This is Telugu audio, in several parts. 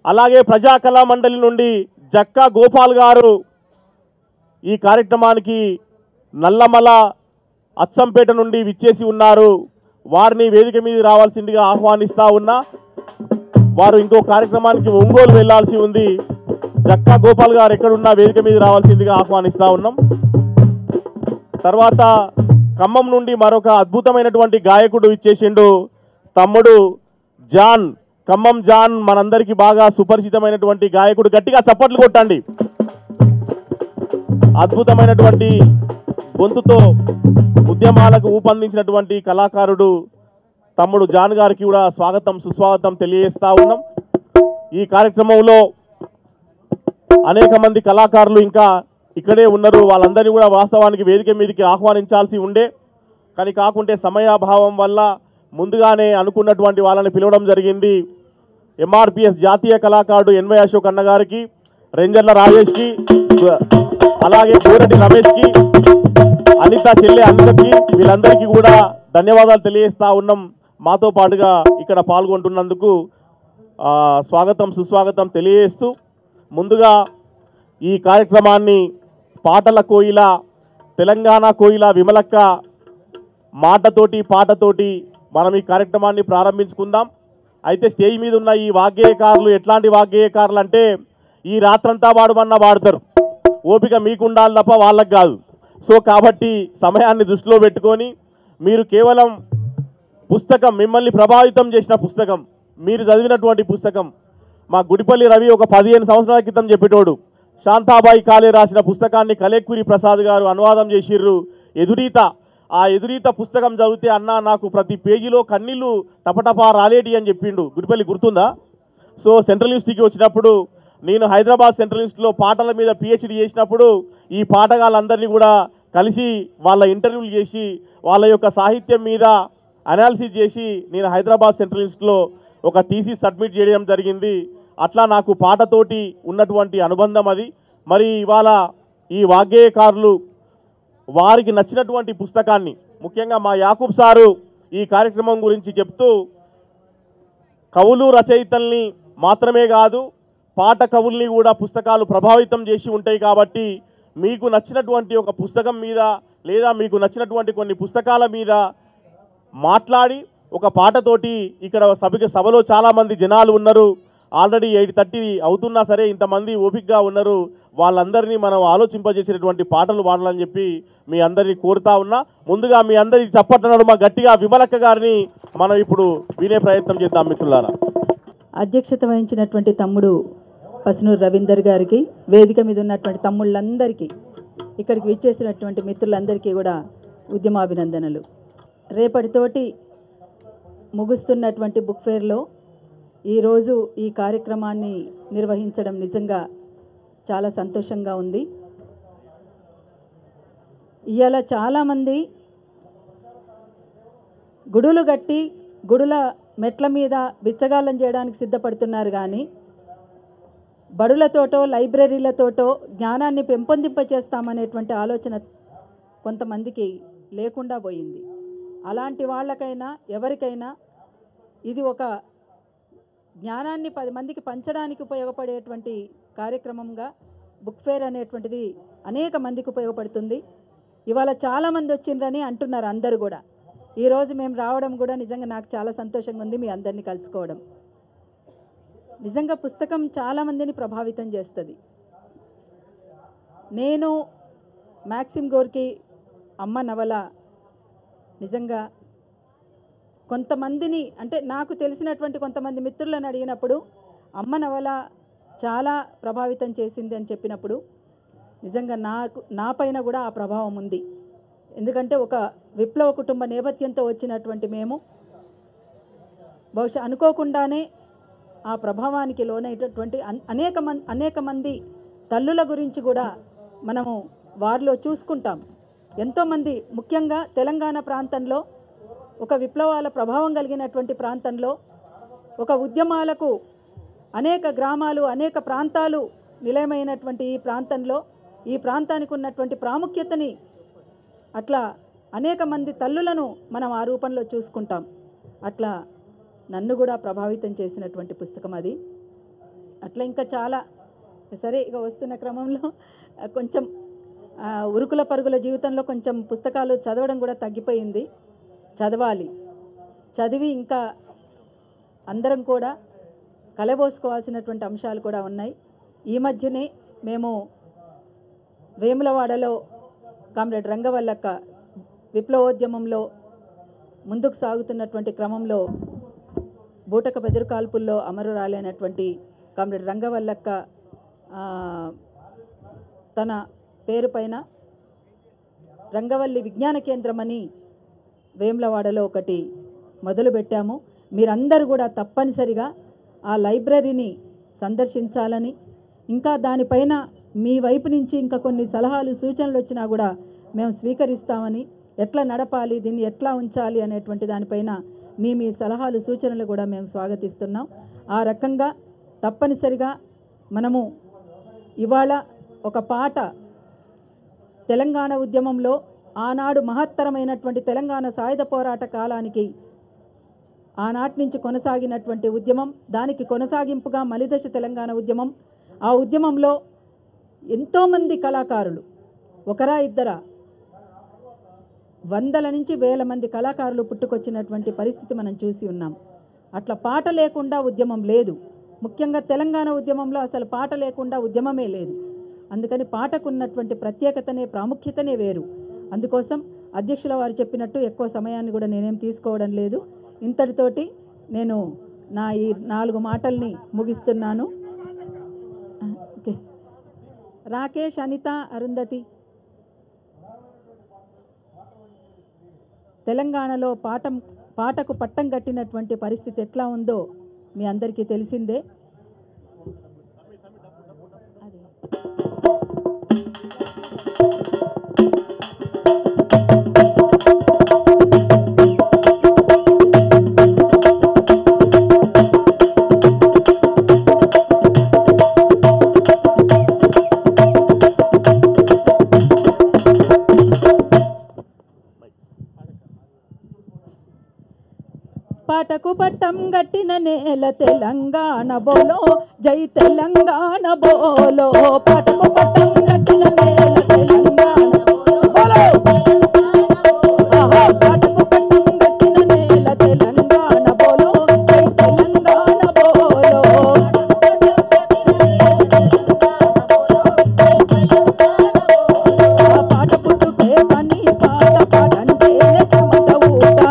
అలాగే ప్రజా కళా మండలి నుండి జక్కా గోపాల్ గారు ఈ కార్యక్రమానికి నల్లమల అచ్చంపేట నుండి విచ్చేసి ఉన్నారు. వారిని వేదిక మీద రావాల్సిందిగా ఆహ్వానిస్తా ఉన్నా. వారు ఇంకో కార్యక్రమానికి ఒంగోలు వెళ్లాల్సి ఉంది. జక్కా గోపాల్ గారు ఎక్కడున్నా వేదిక మీద రావాల్సిందిగా ఆహ్వానిస్తా ఉన్నాం. తర్వాత ఖమ్మం నుండి మరొక అద్భుతమైనటువంటి గాయకుడు ఇచ్చేసిండు, తమ్ముడు జాన్. ఖమ్మం జాన్ మనందరికీ బాగా సుపరిచితమైనటువంటి గాయకుడు. గట్టిగా చప్పట్లు కొట్టండి. అద్భుతమైనటువంటి గొంతుతో ఉద్యమాలకు ఊపందించినటువంటి కళాకారుడు తమ్ముడు జాన్ గారికి కూడా స్వాగతం సుస్వాగతం తెలియజేస్తా ఉన్నాం. ఈ కార్యక్రమంలో అనేక మంది కళాకారులు ఇంకా ఇక్కడే ఉన్నారు. వాళ్ళందరినీ కూడా వాస్తవానికి వేదిక మీదకి ఆహ్వానించాల్సి ఉండే, కానీ కాకుంటే సమయాభావం వల్ల ముందుగానే అనుకున్నటువంటి వాళ్ళని పిలవడం జరిగింది. ఎంఆర్పిఎస్ జాతీయ కళాకారుడు ఎన్వై అశోక్ అన్న గారికి, రెంజర్ల రాజేష్కి, అలాగే కోరటి రమేష్కి, అనిత చెల్లె అనితకి, వీళ్ళందరికీ కూడా ధన్యవాదాలు తెలియజేస్తా ఉన్నాం. మాతో పాటుగా ఇక్కడ పాల్గొంటున్నందుకు స్వాగతం సుస్వాగతం తెలియజేస్తూ, ముందుగా ఈ కార్యక్రమాన్ని పాటల కోయిల, తెలంగాణ కోయిల విమలక్క మాటతోటి పాటతోటి మనం ఈ కార్యక్రమాన్ని ప్రారంభించుకుందాం. అయితే స్టేజ్ మీద ఉన్న ఈ వాగ్గేయకారులు ఎట్లాంటి వాగ్గేయకారులు అంటే, ఈ రాత్రంతా వాడమన్నా వాడతారు. ఓపిక మీకు ఉండాలి తప్ప వాళ్ళకి కాదు. సో కాబట్టి సమయాన్ని దృష్టిలో పెట్టుకొని మీరు కేవలం పుస్తకం, మిమ్మల్ని ప్రభావితం చేసిన పుస్తకం, మీరు చదివినటువంటి పుస్తకం, మా గుడిపల్లి రవి ఒక 15 సంవత్సరాల క్రితం చెప్పేటోడు, శాంతాబాయి కాలే రాసిన పుస్తకాన్ని కలేకూరి ప్రసాద్ గారు అనువాదం చేసిర్రు, ఎదురీత. ఆ ఎదురీత పుస్తకం చదివితే అన్న నాకు ప్రతి పేజీలో కన్నీళ్ళు టపటపా రాలేటి అని చెప్పిండు. గుడిపల్లి గుర్తుందా? సో సెంట్రల్ యూనివర్సిటీకి వచ్చినప్పుడు, నేను హైదరాబాద్ సెంట్రల్ యూనివర్సిటీలో పాటల మీద పిహెచ్డి చేసినప్పుడు ఈ పాటగాళ్ళందరినీ కూడా కలిసి వాళ్ళ ఇంటర్వ్యూలు చేసి వాళ్ళ యొక్క సాహిత్యం మీద అనాలిసిస్ చేసి నేను హైదరాబాద్ సెంట్రల్ యూనివర్సిటీలో ఒక థీసిస్ సబ్మిట్ చేయడం జరిగింది. అట్లా నాకు పాటతోటి ఉన్నటువంటి అనుబంధం అది. మరి ఇవాళ ఈ వాగ్గేయకారులు వారికి నచ్చినటువంటి పుస్తకాన్ని, ముఖ్యంగా మా యాకూబ్ సారు ఈ కార్యక్రమం గురించి చెప్తూ, కవులు రచయితల్ని మాత్రమే కాదు పాట కవుల్ని కూడా పుస్తకాలు ప్రభావితం చేసి ఉంటాయి. కాబట్టి మీకు నచ్చినటువంటి ఒక పుస్తకం మీద లేదా మీకు నచ్చినటువంటి కొన్ని పుస్తకాల మీద మాట్లాడి ఒక పాటతోటి, ఇక్కడ సభలో చాలామంది జనాలు ఉన్నారు, ఆల్రెడీ 8:30 అవుతున్నా సరే ఇంతమంది ఓపికగా ఉన్నారు, వాళ్ళందరినీ మనం ఆలోచింపజేసేటటువంటి పాటలు పాడాలని చెప్పి మీ అందరినీ కోరుతా ఉన్నా. ముందుగా మీ అందరికీ చప్పట్ల మా గట్టిగా విమలక్క గారిని మనం ఇప్పుడు వినే ప్రయత్నం చేద్దాం మిత్రులారా. అధ్యక్షత వహించినటువంటి తమ్ముడు పసునూరు రవీందర్ గారికి, వేదిక మీద ఉన్నటువంటి తమ్ముళ్ళందరికీ, ఇక్కడికి విచ్చేసినటువంటి మిత్రులందరికీ కూడా ఉద్యమాభినందనలు. రేపటితోటి ముగుస్తున్నటువంటి బుక్ ఫేర్లో ఈరోజు ఈ కార్యక్రమాన్ని నిర్వహించడం నిజంగా చాలా సంతోషంగా ఉంది. ఇవాళ చాలామంది గుడులు కట్టి గుడుల మెట్ల మీద బిచ్చగాళ్ళం చేయడానికి సిద్ధపడుతున్నారు, కానీ బడులతోటో లైబ్రరీలతోటో జ్ఞానాన్ని పెంపొందింపచేస్తామనేటువంటి ఆలోచన కొంతమందికి లేకుండా పోయింది. అలాంటి వాళ్ళకైనా ఎవరికైనా ఇది ఒక జ్ఞానాన్ని 10 మందికి పంచడానికి ఉపయోగపడేటువంటి కార్యక్రమంగా బుక్ ఫేర్ అనేటువంటిది అనేక మందికి ఉపయోగపడుతుంది. ఇవాళ చాలామంది వచ్చిండ్రని అంటున్నారు అందరూ కూడా. ఈరోజు మేము రావడం కూడా నిజంగా నాకు చాలా సంతోషంగా ఉంది, మీ అందరినీ కలుసుకోవడం. నిజంగా పుస్తకం చాలామందిని ప్రభావితం చేస్తుంది. నేను మ్యాక్సిమ్ గోర్కీ అమ్మ నవల నిజంగా కొంతమందిని, అంటే నాకు తెలిసినటువంటి కొంతమంది మిత్రులను అడిగినప్పుడు అమ్మ నవల చాలా ప్రభావితం చేసింది అని చెప్పినప్పుడు నిజంగా నా పైన కూడా ఆ ప్రభావం ఉంది. ఎందుకంటే ఒక విప్లవ కుటుంబ నేపథ్యంతో వచ్చినటువంటి మేము బహుశా అనుకోకుండానే ఆ ప్రభావానికి లోనైనటువంటి అనేక మంది తల్లుల గురించి కూడా మనము వారిలో చూసుకుంటాం. ఎంతోమంది, ముఖ్యంగా తెలంగాణ ప్రాంతంలో, ఒక విప్లవాల ప్రభావం కలిగినటువంటి ప్రాంతంలో, ఒక ఉద్యమాలకు అనేక గ్రామాలు అనేక ప్రాంతాలు నిలయమైనటువంటి ఈ ప్రాంతంలో ఈ ప్రాంతానికి ఉన్నటువంటి ప్రాముఖ్యతని, అట్లా అనేక మంది తల్లులను మనం ఆ రూపంలో చూసుకుంటాం. అట్లా నన్ను కూడా ప్రభావితం చేసినటువంటి పుస్తకం అది. అట్లా ఇంకా చాలా. సరే, ఇక వస్తున్న క్రమంలో కొంచెం ఉరుకుల పరుగుల జీవితంలో కొంచెం పుస్తకాలు చదవడం కూడా తగ్గిపోయింది. చదవాలి, చదివి ఇంకా అందరం కూడా కలబోసుకోవాల్సినటువంటి అంశాలు కూడా ఉన్నాయి. ఈ మధ్యనే మేము వేములవాడలో కామ్రేడ్ రంగవల్లక్క విప్లవోద్యమంలో ముందుకు సాగుతున్నటువంటి క్రమంలో బూటక బెదురు కాల్పుల్లో అమరురాలైనటువంటి కామ్రేడ్ రంగవల్లక్క తన పేరు పైన రంగవల్లి విజ్ఞాన కేంద్రం అని వేములవాడలో ఒకటి మొదలుపెట్టాము. మీరందరూ కూడా తప్పనిసరిగా ఆ లైబ్రరీని సందర్శించాలని, ఇంకా దానిపైన మీ వైపు నుంచి ఇంకా కొన్ని సలహాలు సూచనలు వచ్చినా కూడా మేము స్వీకరిస్తామని, ఎట్లా నడపాలి, దీన్ని ఎట్లా ఉంచాలి అనేటువంటి దానిపైన మీ సలహాలు సూచనలు కూడా మేము స్వాగతిస్తున్నాం. ఆ రకంగా తప్పనిసరిగా మనము ఇవాళ ఒక పాట తెలంగాణ ఉద్యమంలో ఆనాడు మహత్తరమైనటువంటి తెలంగాణ సాయుధ పోరాట కాలానికి ఆనాటి నుంచి కొనసాగినటువంటి ఉద్యమం, దానికి కొనసాగింపుగా మలిదశ తెలంగాణ ఉద్యమం, ఆ ఉద్యమంలో ఎంతోమంది కళాకారులు, ఒకరా ఇద్దరా, వందల నుంచి వేల మంది కళాకారులు పుట్టుకొచ్చినటువంటి పరిస్థితి మనం చూసి ఉన్నాం. అట్లా పాట లేకుండా ఉద్యమం లేదు. ముఖ్యంగా తెలంగాణ ఉద్యమంలో అసలు పాట లేకుండా ఉద్యమమే లేదు. అందుకని పాటకు ఉన్నటువంటి ప్రత్యేకతనే, ప్రాముఖ్యతనే వేరు. అందుకోసం అధ్యక్షుల వారు చెప్పినట్టు ఎక్కువ సమయాన్ని కూడా నేనేం తీసుకోవడం లేదు. ఇంతటితోటి నేను నా ఈ 4 మాటల్ని ముగిస్తున్నాను. రాకేష్, అనిత, అరుంధతి, తెలంగాణలో పాటకు పట్టం కట్టినటువంటి పరిస్థితి ఎట్లా ఉందో మీ అందరికీ తెలిసిందే. పాటకు పట్టం గట్టిన నేల తెలంగాణ బోలో, జై తెలంగాణ బోలో. పాటకు పట్టం గట్టిన నేల తెలంగాణ బోలో, పాటకు పట్టం గట్టిన నేల తెలంగాణ బోలో, జై తెలంగాణ బోలో. పాట పుట్టుకే పని పాట, పాటంటేనే చెమట ఊట,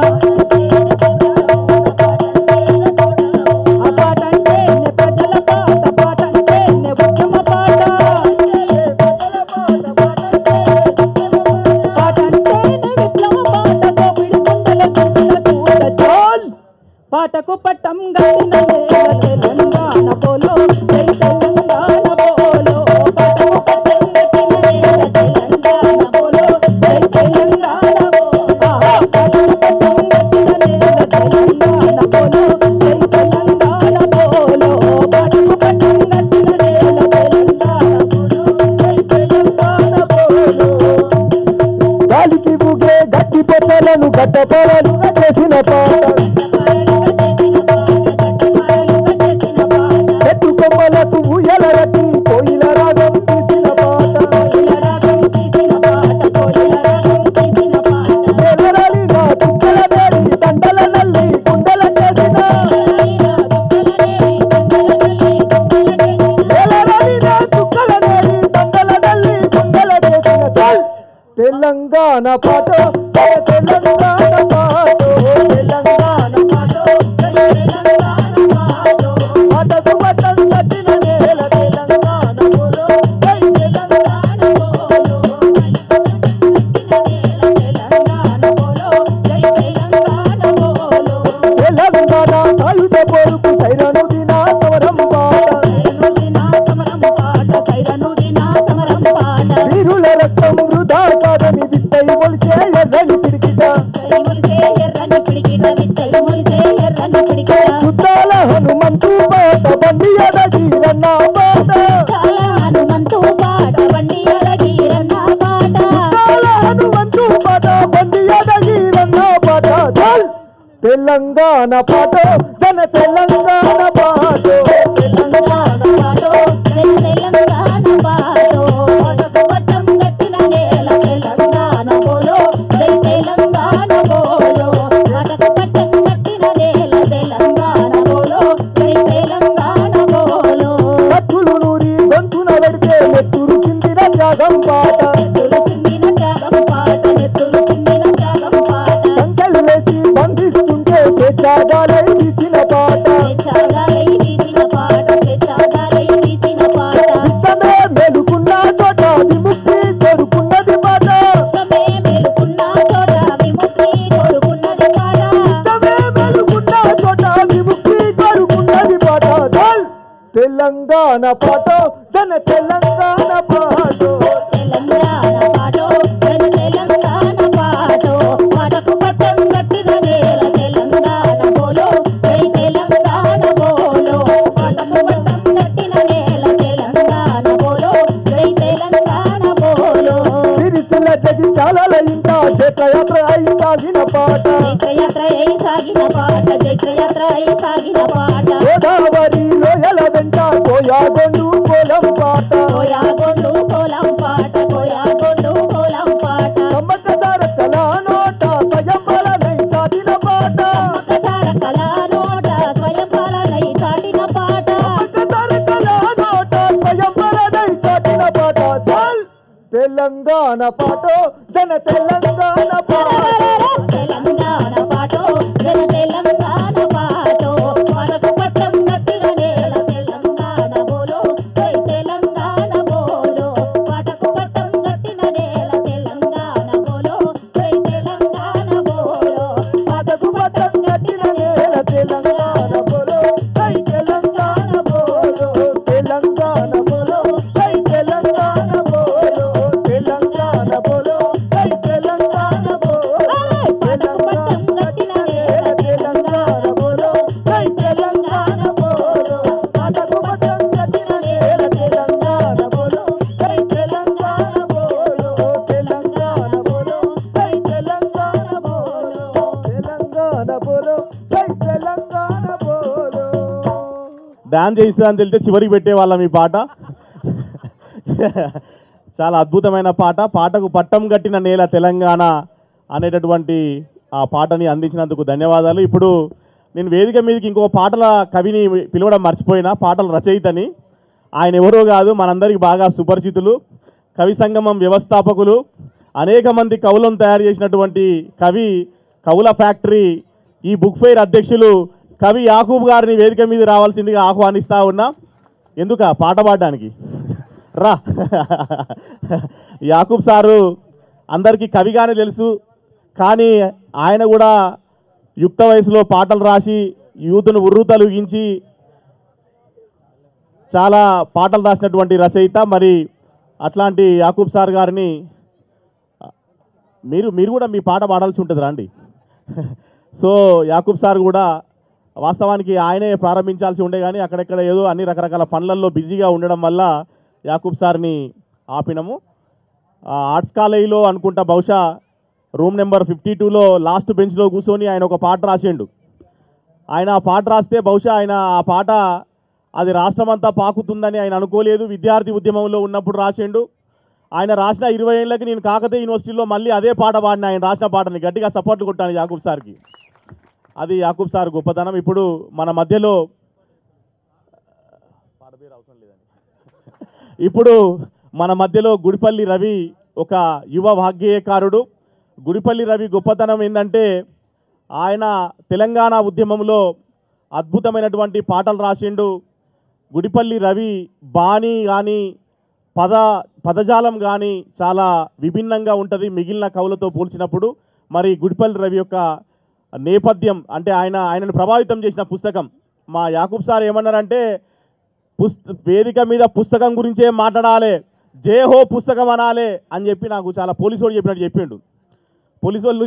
పాటకు పట్టం గట్టిన నేల తెలంగాణ బోలో, జై తెలంగాణ బోలో. పాటకు పట్టం గట్టిన నేల తెలంగాణ బోలో, జై తెలంగాణ బోలో. పాటకు పట్టం గట్టిన నేల తెలంగాణ బోలో, జై తెలంగాణ బోలో. పాటకు పట్టం గట్టిన నేల తెలంగాణ బోలో, జై తెలంగాణ బోలో. గాలికి బుగే గట్టి పొచ్చలను గడ్డపరలుగా చేసిన పాట, చెట్టు కొమ్మలకు ఊయల రట్టి కోయిల రాగం తీసిన పాట, నెలరాలిన చుక్కల నేరి దండల నల్లి కుండల చేసిన, నెలరాలిన చుక్కల నేరి దండల నల్లి కుండల చేసిన. చల్ తెలంగాణ పాట, జయ తెలంగాణ పాట, తెలంగాణ పాట, జయ తెలంగాణ పాట. పాటకు పట్టం కట్టిన నేల తెలంగాణ బోలో, జై తెలంగాణ బోలో. తెలంగాణ సాయుధ పోరుకు సైరను దిన సమరం పాట, వీరుల రక్తం వృధా కాదని విత్తై మొలిచే ఎర్రని పిడికిట, సుద్దాల హనుమంతు పాట బండి ఎదగీరన్న పాట, సుద్దాల హనుమంతు పాట బండి ఎదగీరన్న పాట. తెలంగాణ పాట, జన తెలంగాణ పాట, తెలంగాణ తెలంగాణ పాటో జన తెలంగాణ పాటో తెలంగాణ పాటో జన తెలంగాణ పాటో పాటకు పట్టం కట్టిన నేల తెలంగాణ బోలో జై తెలంగాణ బోలో పాటకు పట్టం కట్టిన నేల తెలంగాణ బోలో జై తెలంగాణ బోలో సిరిసిల్ల జగిత్యాల ఇంకా జైత్రయాత్ర అయి సాగిన పాట జైత్రయాత్ర అయి సాగిన పాట జైత్రయాత్ర అయి సాగిన పాట గోదావరి లోయల వెంట కోయాగొండు కోలం పాట కోయాగొండు కోలం పాట కోయాగొండు కోలం పాట సమ్మక్క సారక్కల నోట స్వయం బలనై చాటిన పాట సమ్మక్క సారక్కల నోట స్వయం బలనై చాటిన పాట సమ్మక్క సారక్కల నోట స్వయం బలనై చాటిన పాట చల్ తెలంగాణ పాటో జన తెలంగాణ పాటో తెలంగాణ పాటో జన తెలంగాణ పాటో పాటకు పట్టం కట్టిన నేల తెలంగాణ బోలో జై తెలంగాణ బోలో పాటకు పట్టం కట్టిన నేల తెలంగాణ బోలో జై తెలంగాణ బోలో పాటకు పట్టం కట్టిన నేల తెలంగాణ బోలో జై తెలంగాణ బోలో తెలంగాణ బోలో జై తెలంగాణ బోలో తెలంగాణ బోలో జై తెలంగాణ బోలో పాటకు పట్టం కట్టిన నేల తెలంగాణ బోలో జై తెలంగాణ బోలో పాటకు పట్టం కట్టిన నేల తెలంగాణ బోలో జై తెలంగాణ బోలో తెలంగాణ బోలో జై తెలంగాణ బోలో తెలంగాణ బోలో జై తెలంగాణ బోలో డాన్స్ చేయిస్తా అని తెలితే చివరికి పెట్టేవాళ్ళం ఈ పాట. చాలా అద్భుతమైన పాట. పాటకు పట్టం కట్టిన నేల తెలంగాణ అనేటటువంటి ఆ పాటని అందించినందుకు ధన్యవాదాలు. ఇప్పుడు నేను వేదిక మీదకి ఇంకో పాటల కవిని పిలవడం మర్చిపోయినా, పాటల రచయితని. ఆయన ఎవరో కాదు, మనందరికీ బాగా సుపరిచితులు, కవి సంగమం వ్యవస్థాపకులు, అనేక మంది కవులను తయారు చేసినటువంటి కవి, కవుల ఫ్యాక్టరీ, ఈ బుక్ ఫెయిర్ అధ్యక్షులు కవి యాకూబ్ గారిని వేదిక మీద రావాల్సిందిగా ఆహ్వానిస్తా ఉన్నా. ఎందుక పాట పాడడానికి రా. యాకూబ్ సారు అందరికీ కవిగానే తెలుసు, కానీ ఆయన కూడా యుక్త వయసులో పాటలు రాసి యూత్ను ఉర్రూతలుగించి చాలా పాటలు రాసినటువంటి రచయిత. మరి అట్లాంటి యాకూబ్ సార్ గారిని మీరు కూడా మీ పాట పాడాల్సి ఉంటుంది రండి. సో యాకూబ్ సార్ కూడా వాస్తవానికి ఆయనే ప్రారంభించాల్సి ఉండే, కానీ అక్కడెక్కడ ఏదో అన్ని రకరకాల పనులలో బిజీగా ఉండడం వల్ల యాకూబ్ సార్ని ఆపినము. ఆర్ట్స్ కాలేజీలో అనుకుంటా బహుశా రూమ్ నెంబర్ 52లో లాస్ట్ బెంచ్లో కూర్చొని ఆయన ఒక పాట రాసిండు. ఆయన ఆ పాట రాస్తే బహుశా ఆయన ఆ పాట అది రాష్ట్రమంతా పాకుతుందని ఆయన అనుకోలేదు. విద్యార్థి ఉద్యమంలో ఉన్నప్పుడు రాసిండు. ఆయన రాసిన 20 ఏళ్ళకి నేను కాకతీయ యూనివర్సిటీలో మళ్ళీ అదే పాట పాడిన, ఆయన రాసిన పాటని గట్టిగా సపోర్ట్లు కొట్టాను యాకూబ్ సార్కి. అది యాకూబ్ సార్ గొప్పతనం. ఇప్పుడు మన మధ్యలో పాట పేరు అవసరం లేదండి. ఇప్పుడు మన మధ్యలో గుడిపల్లి రవి, ఒక యువ వాగ్గేయకారుడు. గుడిపల్లి రవి గొప్పతనం ఏంటంటే ఆయన తెలంగాణ ఉద్యమంలో అద్భుతమైనటువంటి పాటలు రాసిండు. గుడిపల్లి రవి బాణీ కానీ పదజాలం కానీ చాలా విభిన్నంగా ఉంటుంది మిగిలిన కవులతో పోల్చినప్పుడు. మరి గుడిపల్లి రవి యొక్క నేపథ్యం అంటే ఆయనను ప్రభావితం చేసిన పుస్తకం, మా యాకూబ్ సార్ ఏమన్నారంటే వేదిక మీద పుస్తకం గురించే మాట్లాడాలి, జేహో పుస్తకం అనాలే అని చెప్పి నాకు చాలా పోలీసు వాళ్ళు చెప్పినట్టు చెప్పిండు. పోలీసు వాళ్ళు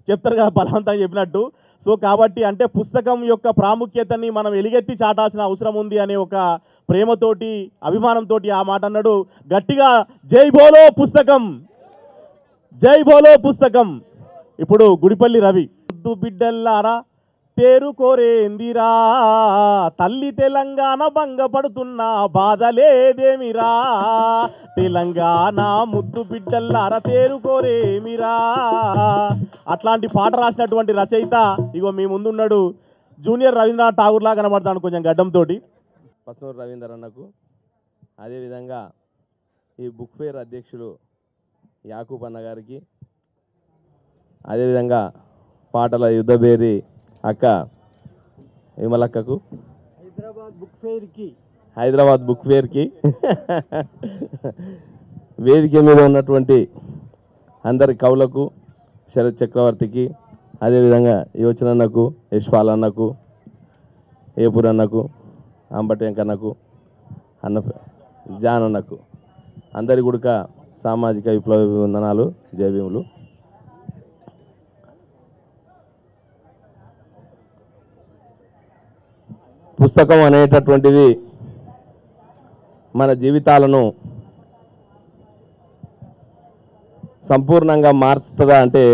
చెప్తారు కదా బలవంతంగా చెప్పినట్టు. సో కాబట్టి అంటే పుస్తకం యొక్క ప్రాముఖ్యతని మనం ఎలుగెత్తి చాటాల్సిన అవసరం ఉంది అనే ఒక ప్రేమతోటి అభిమానంతో ఆ మాట అన్నాడు. గట్టిగా జై బోలో పుస్తకం, జై బోలో పుస్తకం. ఇప్పుడు గుడిపల్లి రవి. బిడ్డల్లారా తేరుకోరేందిరా, తల్లి తెలంగాణ భంగపడుతున్న బాధలేదేమిరా, తెలంగాణ ముద్దు బిడ్డల్లారా తేరుకోరేమిరా. అట్లాంటి పాట రాసినటువంటి రచయిత ఇగో మీ ముందున్నాడు. జూనియర్ రవీంద్రనాథ్ ఠాగూర్ లాగా కనబడతాను కొంచెం గడ్డంతో. పస్నూరు రవీందర్ అన్నకు, అదేవిధంగా ఈ బుక్ ఫేర్ అధ్యక్షులు యాకూబ్ అన్న గారికి, అదేవిధంగా పాటల యుద్ధబేరి అక్క విమలక్కకు, హైదరాబాద్ బుక్ ఫేర్కి వేదిక మీద ఉన్నటువంటి అందరి కవులకు, శరత్ చక్రవర్తికి, అదేవిధంగా యోచనన్నకు, యశ్పాల్ అన్నకు, ఏపూర్ అన్నకు, అంబటి వెంకన్నకు, అన్న జాన్ అన్నకు అందరి గుడక సామాజిక విప్లవ వందనాలు, జయభీములు. పుస్తకం అనేటటువంటిది మన జీవితాలను సంపూర్ణంగా మార్చుతుందా అంటే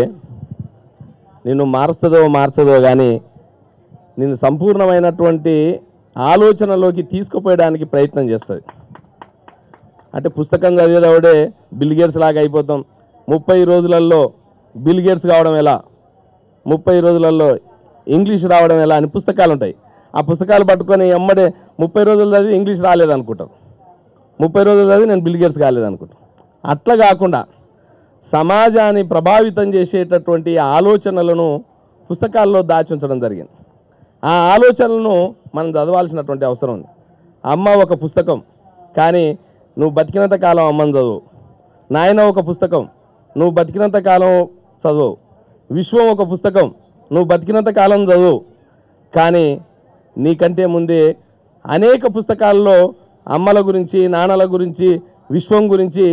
నిన్ను మార్చదో కానీ నిన్ను సంపూర్ణమైనటువంటి ఆలోచనలోకి తీసుకుపోయడానికి ప్రయత్నం చేస్తుంది. అంటే పుస్తకం చదివేదవుడే బిల్ గేట్స్ లాగా అయిపోతాం. 30 రోజులలో బిల్ గేట్స్ కావడం ఎలా, 30 రోజులలో ఇంగ్లీష్ రావడం ఎలా అని పుస్తకాలు ఉంటాయి. ఆ పుస్తకాలు పట్టుకొని ఎమ్మడే 30 రోజులు చదివి ఇంగ్లీష్ రాలేదనుకుంటారు, 30 రోజులు చదివి నేను బిల్ గేట్స్ కాలేదనుకుంటాను. అట్లా కాకుండా సమాజాన్ని ప్రభావితం చేసేటటువంటి ఆలోచనలను పుస్తకాల్లో దాచి ఉంచడం జరిగింది. ఆ ఆలోచనలను మనం చదవాల్సినటువంటి అవసరం ఉంది. అమ్మ ఒక పుస్తకం, కానీ నువ్వు బతికినంత కాలం అమ్మని చదువు. నాయన ఒక పుస్తకం, నువ్వు బతికినంత కాలం చదువు. విశ్వం ఒక పుస్తకం, నువ్వు బతికినంత కాలం చదువు. కానీ నీకంటే ముందే అనేక పుస్తకాల్లో అమ్మల గురించి, నాన్నల గురించి, విశ్వం గురించి,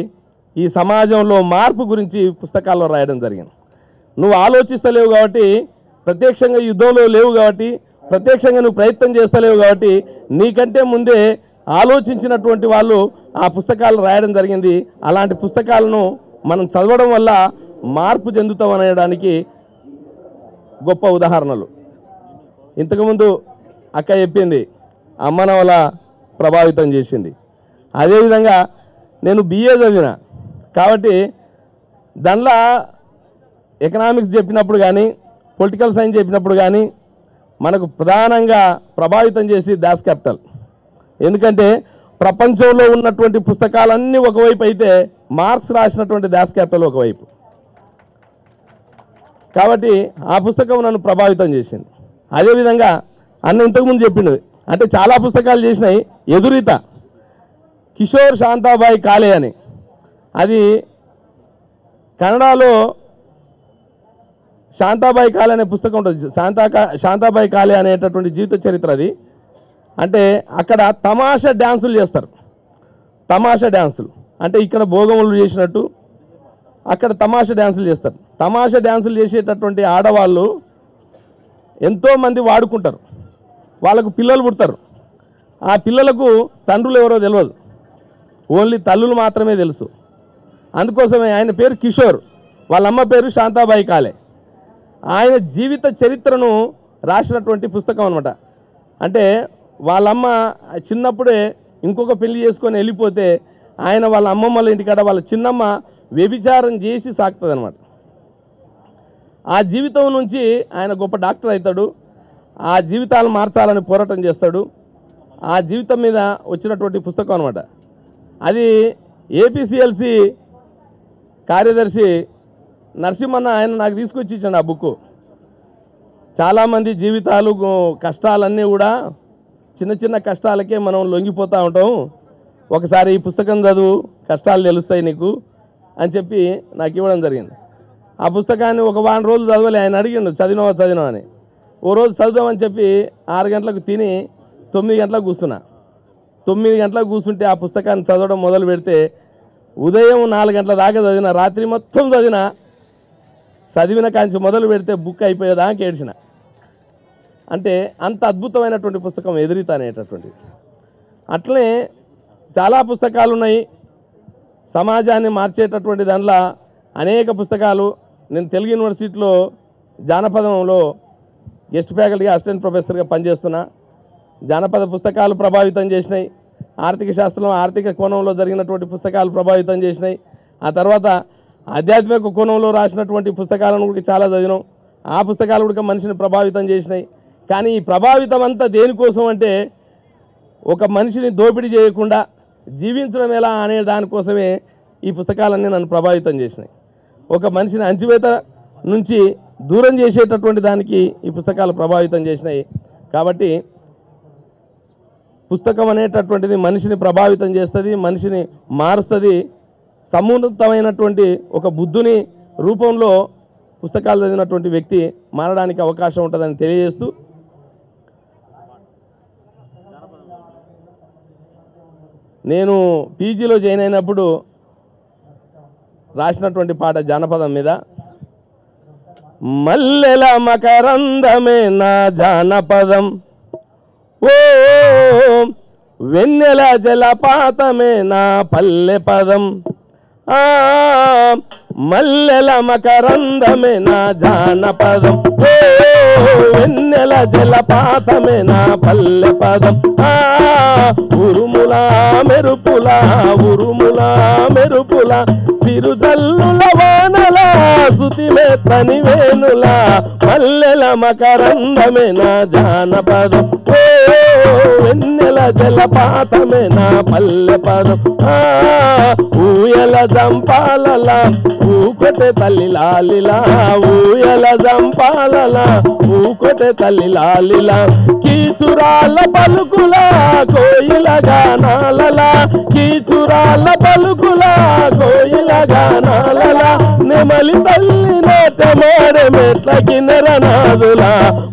ఈ సమాజంలో మార్పు గురించి పుస్తకాల్లో రాయడం జరిగింది. నువ్వు ఆలోచిస్తలేవు కాబట్టి, ప్రత్యక్షంగా యుద్ధంలో లేవు కాబట్టి, ప్రత్యక్షంగా నువ్వు ప్రయత్నం చేస్తలేవు కాబట్టి నీకంటే ముందే ఆలోచించినటువంటి వాళ్ళు ఆ పుస్తకాలు రాయడం జరిగింది. అలాంటి పుస్తకాలను మనం చదవడం వల్ల మార్పు చెందుతాం అనడానికి గొప్ప ఉదాహరణలు. ఇంతకుముందు అక్క చెప్పింది అమ్మ నవల ప్రభావితం చేసింది. అదేవిధంగా నేను BA చదివిన కాబట్టి దానిలో ఎకనామిక్స్ చెప్పినప్పుడు కానీ, పొలిటికల్ సైన్స్ చెప్పినప్పుడు కానీ మనకు ప్రధానంగా ప్రభావితం చేసి దాస్ క్యాపిటల్. ఎందుకంటే ప్రపంచంలో ఉన్నటువంటి పుస్తకాలన్నీ ఒకవైపు అయితే మార్క్స్ రాసినటువంటి దాస్ క్యాపిటల్ ఒకవైపు. కాబట్టి ఆ పుస్తకం నన్ను ప్రభావితం చేసింది. అదేవిధంగా అన్న ఇంతకుముందు చెప్పిండు, అంటే చాలా పుస్తకాలు చేసినాయి. ఎదురీత కిషోర్ శాంతాబాయి కాలే అని, అది కన్నడలో శాంతాబాయి కాలే అనే పుస్తకం ఉంటుంది. శాంతాబాయి కాలే అనేటటువంటి జీవిత చరిత్ర అది. అంటే అక్కడ తమాషా డ్యాన్సులు చేస్తారు. తమాషా డ్యాన్సులు అంటే ఇక్కడ భోగములు చేసినట్టు అక్కడ తమాషా డ్యాన్సులు చేస్తారు. తమాషా డ్యాన్సులు చేసేటటువంటి ఆడవాళ్ళు ఎంతోమంది వాడుకుంటారు. వాళ్ళకు పిల్లలు పుడతారు. ఆ పిల్లలకు తండ్రులు ఎవరో తెలియదు, ఓన్లీ తల్లులు మాత్రమే తెలుసు. అందుకోసమే ఆయన పేరు కిషోర్, వాళ్ళ అమ్మ పేరు శాంతాబాయి కాలే. ఆయన జీవిత చరిత్రను రాసినటువంటి పుస్తకం అనమాట. అంటే వాళ్ళమ్మ చిన్నప్పుడే ఇంకొక పెళ్లి చేసుకొని వెళ్ళిపోతే ఆయన వాళ్ళ అమ్మమ్మల ఇంటికాడ వాళ్ళ చిన్నమ్మ వ్యభిచారం చేసి సాగుతుంది అనమాట. ఆ జీవితం నుంచి ఆయన గొప్ప డాక్టర్ అవుతాడు. ఆ జీవితాలను మార్చాలని పోరాటం చేస్తాడు. ఆ జీవితం మీద వచ్చినటువంటి పుస్తకం అనమాట. అది APCLC కార్యదర్శి నరసింహన్న ఆయన నాకు తీసుకొచ్చి ఇచ్చాడు ఆ బుక్. చాలామంది జీవితాలు కష్టాలన్నీ కూడా చిన్న చిన్న కష్టాలకే మనం లొంగిపోతూ ఉంటాం. ఒకసారి ఈ పుస్తకం చదువు, కష్టాలు తెలుస్తాయి నీకు అని చెప్పి నాకు ఇవ్వడం జరిగింది. ఆ పుస్తకాన్ని ఒక వారం రోజులు చదవాలి. ఆయన అడిగిండు చదివినావా అని. ఓ రోజు చదువుదామని చెప్పి 6 గంటలకు తిని 9 గంటలకు కూర్చున్నా. 9 గంటలకు కూర్చుంటే ఆ పుస్తకాన్ని చదవడం మొదలు పెడితే ఉదయం 4 గంటల దాకా చదివిన, రాత్రి మొత్తం చదివిన కాంచి మొదలు పెడితే బుక్ అయిపోయేదాకా ఏడ్చిన. అంటే అంత అద్భుతమైనటువంటి పుస్తకం ఎదురీత అనేటటువంటిది. అట్లనే చాలా పుస్తకాలు ఉన్నాయి సమాజాన్ని మార్చేటటువంటి. దానిలో అనేక పుస్తకాలు. నేను తెలుగు యూనివర్సిటీలో జానపదంలో గెస్ట్ ఫ్యాకల్టీగా అసిస్టెంట్ ప్రొఫెసర్గా పనిచేస్తున్నా. జానపద పుస్తకాలు ప్రభావితం చేసినాయి. ఆర్థిక శాస్త్రం, ఆర్థిక కోణంలో జరిగినటువంటి పుస్తకాలు ప్రభావితం చేసినాయి. ఆ తర్వాత ఆధ్యాత్మిక కోణంలో రాసినటువంటి పుస్తకాలను కూడా చాలా చదివినాం. ఆ పుస్తకాలు కూడా మనిషిని ప్రభావితం చేసినాయి. కానీ ఈ ప్రభావితం అంతా దేనికోసం అంటే ఒక మనిషిని దోపిడీ చేయకుండా జీవించడం ఎలా అనే దానికోసమే ఈ పుస్తకాలన్నీ నన్ను ప్రభావితం చేసినాయి. ఒక మనిషిని అంచువేత నుంచి దూరం చేసేటటువంటి దానికి ఈ పుస్తకాలు ప్రభావితం చేసినాయి. కాబట్టి పుస్తకం అనేటటువంటిది మనిషిని ప్రభావితం చేస్తుంది, మనిషిని మారుస్తుంది. సమున్నతమైనటువంటి ఒక బుద్ధుని రూపంలో పుస్తకాలు చదివినటువంటి వ్యక్తి మారడానికి అవకాశం ఉంటుందని తెలియజేస్తూ నేను పీజీలో జాయిన్ అయినప్పుడు రాసినటువంటి పాట జానపదం మీద, మల్లెల మకరందమే నా జానపదం, ఓ వెన్నెల జలపాతమే నా పల్లె పదం, మల్లెల మకరందమే నా జానపదం, ఓ వెన్నెల జలపాతమే నా పల్లె పదం, ఉరుముల మెరుపుల ఉరుముల మెరుపుల సిరుజల్లుల వానల సుతిమెత్తని వేణుల మల్లెల మకరందమే నా జానపదం, ఓ వెన్నెల జలపాతమే నా పల్లె పదం, ఊయల జంపాలలా ఊకొటే తల్లి లాలిలా, ఊయల జంపాలలా ఊకొటే తల్లి లాలిలా, కీచురాల పలుకుల కోయిల గానాలలా, కీచురాల పలుకుల కోయిల గానాలలా, నెమలి తల్లి నోట మాడే మెట్ల కిన్నెరనాదుల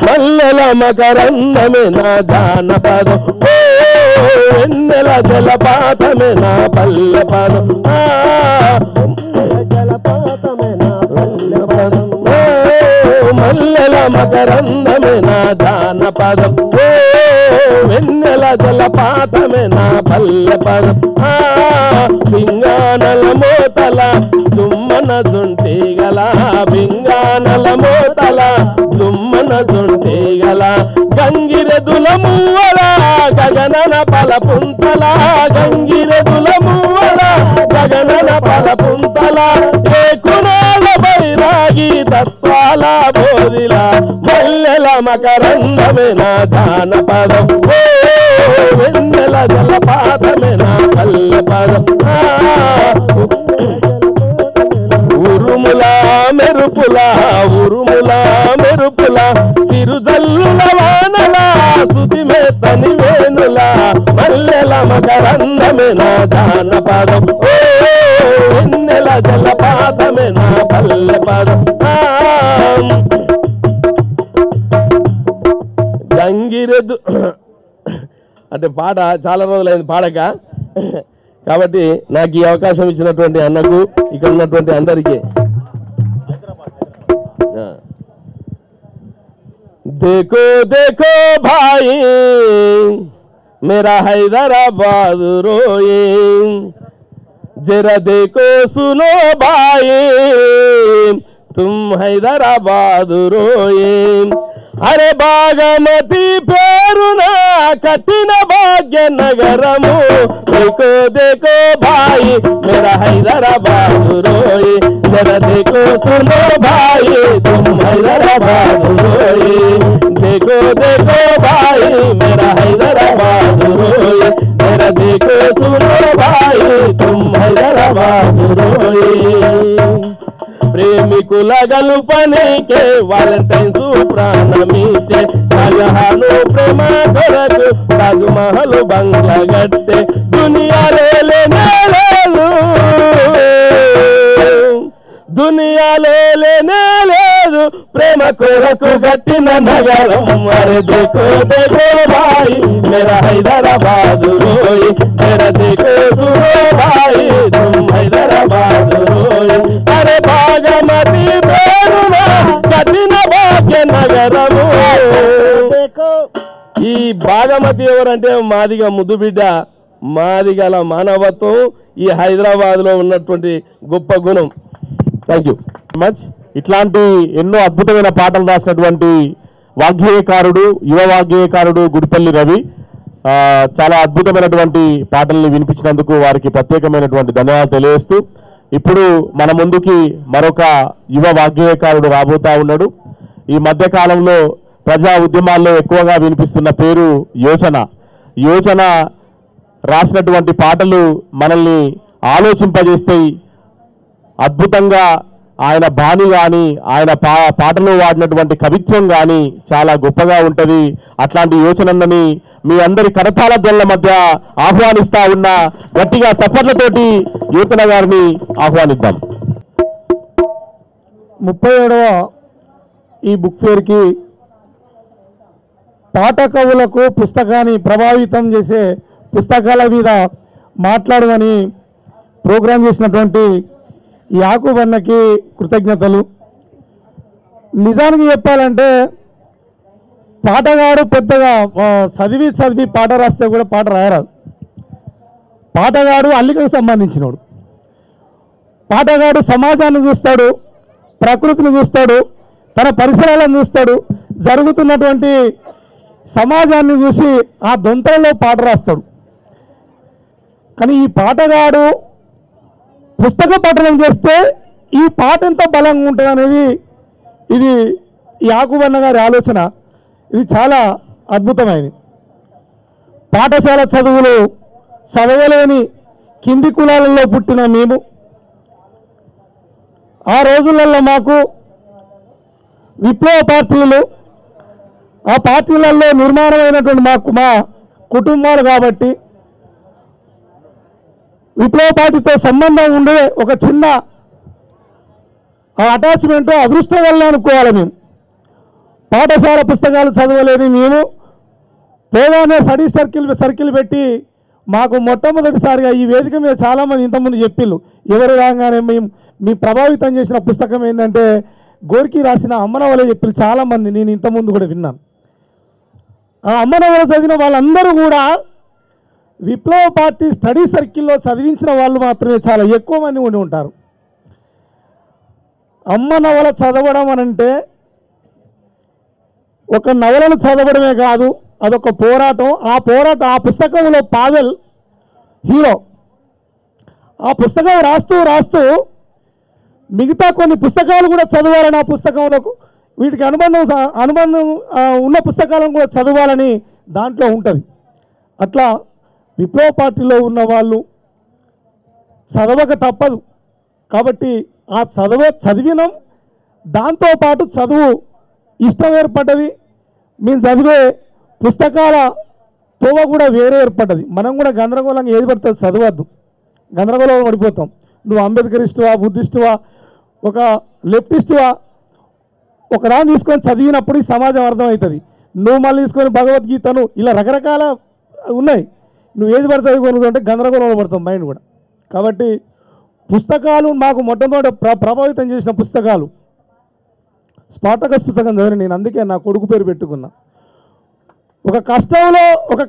మల్లెల మకరందమే నా జానపదం, ఓ వెన్నెల జలపాతమే నా పల్లె పదం, జలపాతమే నా పల్లె పదం, మల్లెల మకరందమే నా జానపదం, ఓ వెన్నెల జలపాతమే నా పల్లె పదం, పింగానల మోతల జుమ్మన జుంటిగల, పింగానల మోతల జుమ్మన జుంటిగల, గంగిరెదుల మువ్వల గగనన పలపుంతల, గంగిరెదుల మువ్వల గగనన పలపుంతల, ఏ కుణాల బైరాగి తత్వాల బోధిల మల్లెల మకరందమే నా జానపదం, ఓ వెన్నెల జలపాతమే నా పల్లె పదం, ఉరుముల మెరుపుల ఉరుముల మెరుపుల సిరుజల్లుల వానల సుతిమెత్తని వేణుల మల్లెల మకరందమే నా జానపదం, ఓ వెన్నెల జలపాతమే నా పల్లె పదం, గంగిరెద్దు అంటే పాట చాలా రోజులైంది పాడక, కాబట్టి నాకు ఈ అవకాశం ఇచ్చినటువంటి అన్నకు ఇక్కడ ఉన్నటువంటి అందరికీ देखो देखो भाई मेरा हैदराबाद रोए, जरा देखो सुनो भाई तुम हैदराबाद रोए, अरे बागमती पेरुना कठिन भाग्य नगरमु, देखो देखो भाई मेरा हैदराबाद रोए, जरा देखो सुनो भाई तुम हैदराबाद रोए, देखो देखो भाई मेरा हैदराबाद रोए, जरा देखो सुनो भाई तुम हैदराबाद रोए, ప్రేమికుల గలుపనికే వాలంటైన్స్ ప్రాణమిచ్చే షాజహాను ప్రేమ కొరకు తాజ్మహల్ బంగ్లా గట్టే దునియా లేనే లేదు, దునియాలో లేనే లేదు ప్రేమ కొరకు గట్టిన నగరం, అరే देखो देखो भाई मेरा हैदराबाद रोए, मेरा देखो सुनो भाई तुम हैदराबाद रोए, अरे बागमती पेरुना कठिन भाग्य నగరము, ఈ బాగమతి ఎవరంటే మాదిగ ముద్దు బిడ్డ, మాదిగల మానవత్వం ఈ హైదరాబాద్లో ఉన్నటువంటి గొప్ప గుణం. Thank you much. ఇట్లాంటి ఎన్నో అద్భుతమైన పాటలు రాసినటువంటి వాగ్గేయకారుడు, యువ వాగ్గేయకారుడు గుడిపల్లి రవి చాలా అద్భుతమైనటువంటి పాటల్ని వినిపించినందుకు వారికి ప్రత్యేకమైనటువంటి ధన్యవాదాలు తెలియజేస్తూ, ఇప్పుడు మన ముందుకి మరొక యువ వాగ్గేయకారుడు రాబోతా ఉన్నాడు. ఈ మధ్య కాలంలో ప్రజా ఉద్యమాల్లో ఎక్కువగా వినిపిస్తున్న పేరు యోచన. యోచన రాసినటువంటి పాటలు మనల్ని ఆలోచింపజేస్తాయి. అద్భుతంగా ఆయన బాణి కానీ ఆయన పాటలో వాడినటువంటి కవిత్వం కానీ చాలా గొప్పగా ఉంటుంది. అట్లాంటి యోచనని మీ అందరి కరతాళ ధ్వనుల మధ్య ఆహ్వానిస్తా ఉన్న గట్టిగా చప్పట్లతోటి యోచన గారిని ఆహ్వానిద్దాం. 37వ ఈ బుక్ ఫేర్కి పాఠకవులకు పుస్తకాన్ని ప్రభావితం చేసే పుస్తకాల మీద మాట్లాడమని ప్రోగ్రాం చేసినటువంటి యాకూబ్ అన్నకి కృతజ్ఞతలు. నిజానికి చెప్పాలంటే పాటగాడు పెద్దగా చదివి పాట రాస్తే కూడా పాట రాయరాదు. పాటగాడు అల్లికకు సంబంధించినోడు. పాటగాడు సమాజాన్ని చూస్తాడు, ప్రకృతిని చూస్తాడు, తన పరిసరాలను చూస్తాడు, జరుగుతున్నటువంటి సమాజాన్ని చూసి ఆ దొంతలలో పాట రాస్తాడు. కానీ ఈ పాటగాడు పుస్తక పఠనం చేస్తే ఈ పాట ఎంత బలంగా ఉంటుంది అనేది ఇది యాకూబ్ అన్న గారి ఆలోచన. ఇది చాలా అద్భుతమైనది. పాఠశాల చదువులు చదవలేని కింది కులాలలో పుట్టిన మేము ఆ రోజులలో మాకు విప్లవ పార్టీలు, ఆ పార్టీలలో నిర్మాణమైనటువంటి మా కుటుంబాలు కాబట్టి విప్లవ పార్టీతో సంబంధం ఉండే ఒక చిన్న అటాచ్మెంట్ అదృష్టం వల్ల అనుకోవాలి. మేము పాఠశాల పుస్తకాలు చదవలేని మేము తేగానే స్టడీ సర్కిల్ పెట్టి మాకు మొట్టమొదటిసారిగా ఈ వేదిక మీద చాలామంది ఇంతకుముందు చెప్పిళ్ళు. ఎవరు రాగానే మేము మీ ప్రభావితం చేసిన పుస్తకం ఏంటంటే గోర్కి రాసిన అమ్మనవల చెప్పిళ్ళు చాలామంది. నేను ఇంతకుముందు కూడా విన్నాను. ఆ అమ్మనవల చదివిన వాళ్ళందరూ కూడా విప్లవ పార్టీ స్టడీ సర్కిల్లో చదివించిన వాళ్ళు మాత్రమే చాలా ఎక్కువ మంది ఉండి ఉంటారు. అమ్మ నవల చదవడం అనంటే ఒక నవలను చదవడమే కాదు, అదొక పోరాటం. ఆ పుస్తకంలో పావెల్ హీరో. ఆ పుస్తకం రాస్తూ మిగతా కొన్ని పుస్తకాలు కూడా చదవాలని, ఆ పుస్తకంలో వీటికి అనుబంధం ఉన్న పుస్తకాలను కూడా చదవాలని దాంట్లో ఉంటుంది. అట్లా విప్లవ పార్టీలో ఉన్న వాళ్ళు చదవక తప్పదు. కాబట్టి ఆ చదివినాం. దాంతోపాటు చదువు ఇష్టం ఏర్పడ్డది. మేము చదివే పుస్తకాల తోవ కూడా వేరే ఏర్పడ్డది. మనం కూడా గందరగోళంగా ఏది పడుతుంది చదవద్దు, గందరగోళంగా పడిపోతాం. నువ్వు అంబేద్కరిస్టువా, బుద్ధిస్టువా, ఒక లెఫ్టిస్టువా, ఒక దాన్ని తీసుకొని చదివినప్పుడు ఈ సమాజం అర్థమవుతుంది. నువ్వు మళ్ళీ తీసుకొని భగవద్గీతను ఇలా రకరకాల ఉన్నాయి. నువ్వు ఏది పడుతుంది కొనుక్కుంటే గందరగోళంలో పడతాం మైండ్ కూడా. కాబట్టి పుస్తకాలు మాకు మొట్టమొదటి ప్రభావితం చేసిన పుస్తకాలు స్పార్టకస్ పుస్తకం చదివి నేను అందుకే నా కొడుకు పేరు పెట్టుకున్నా. ఒక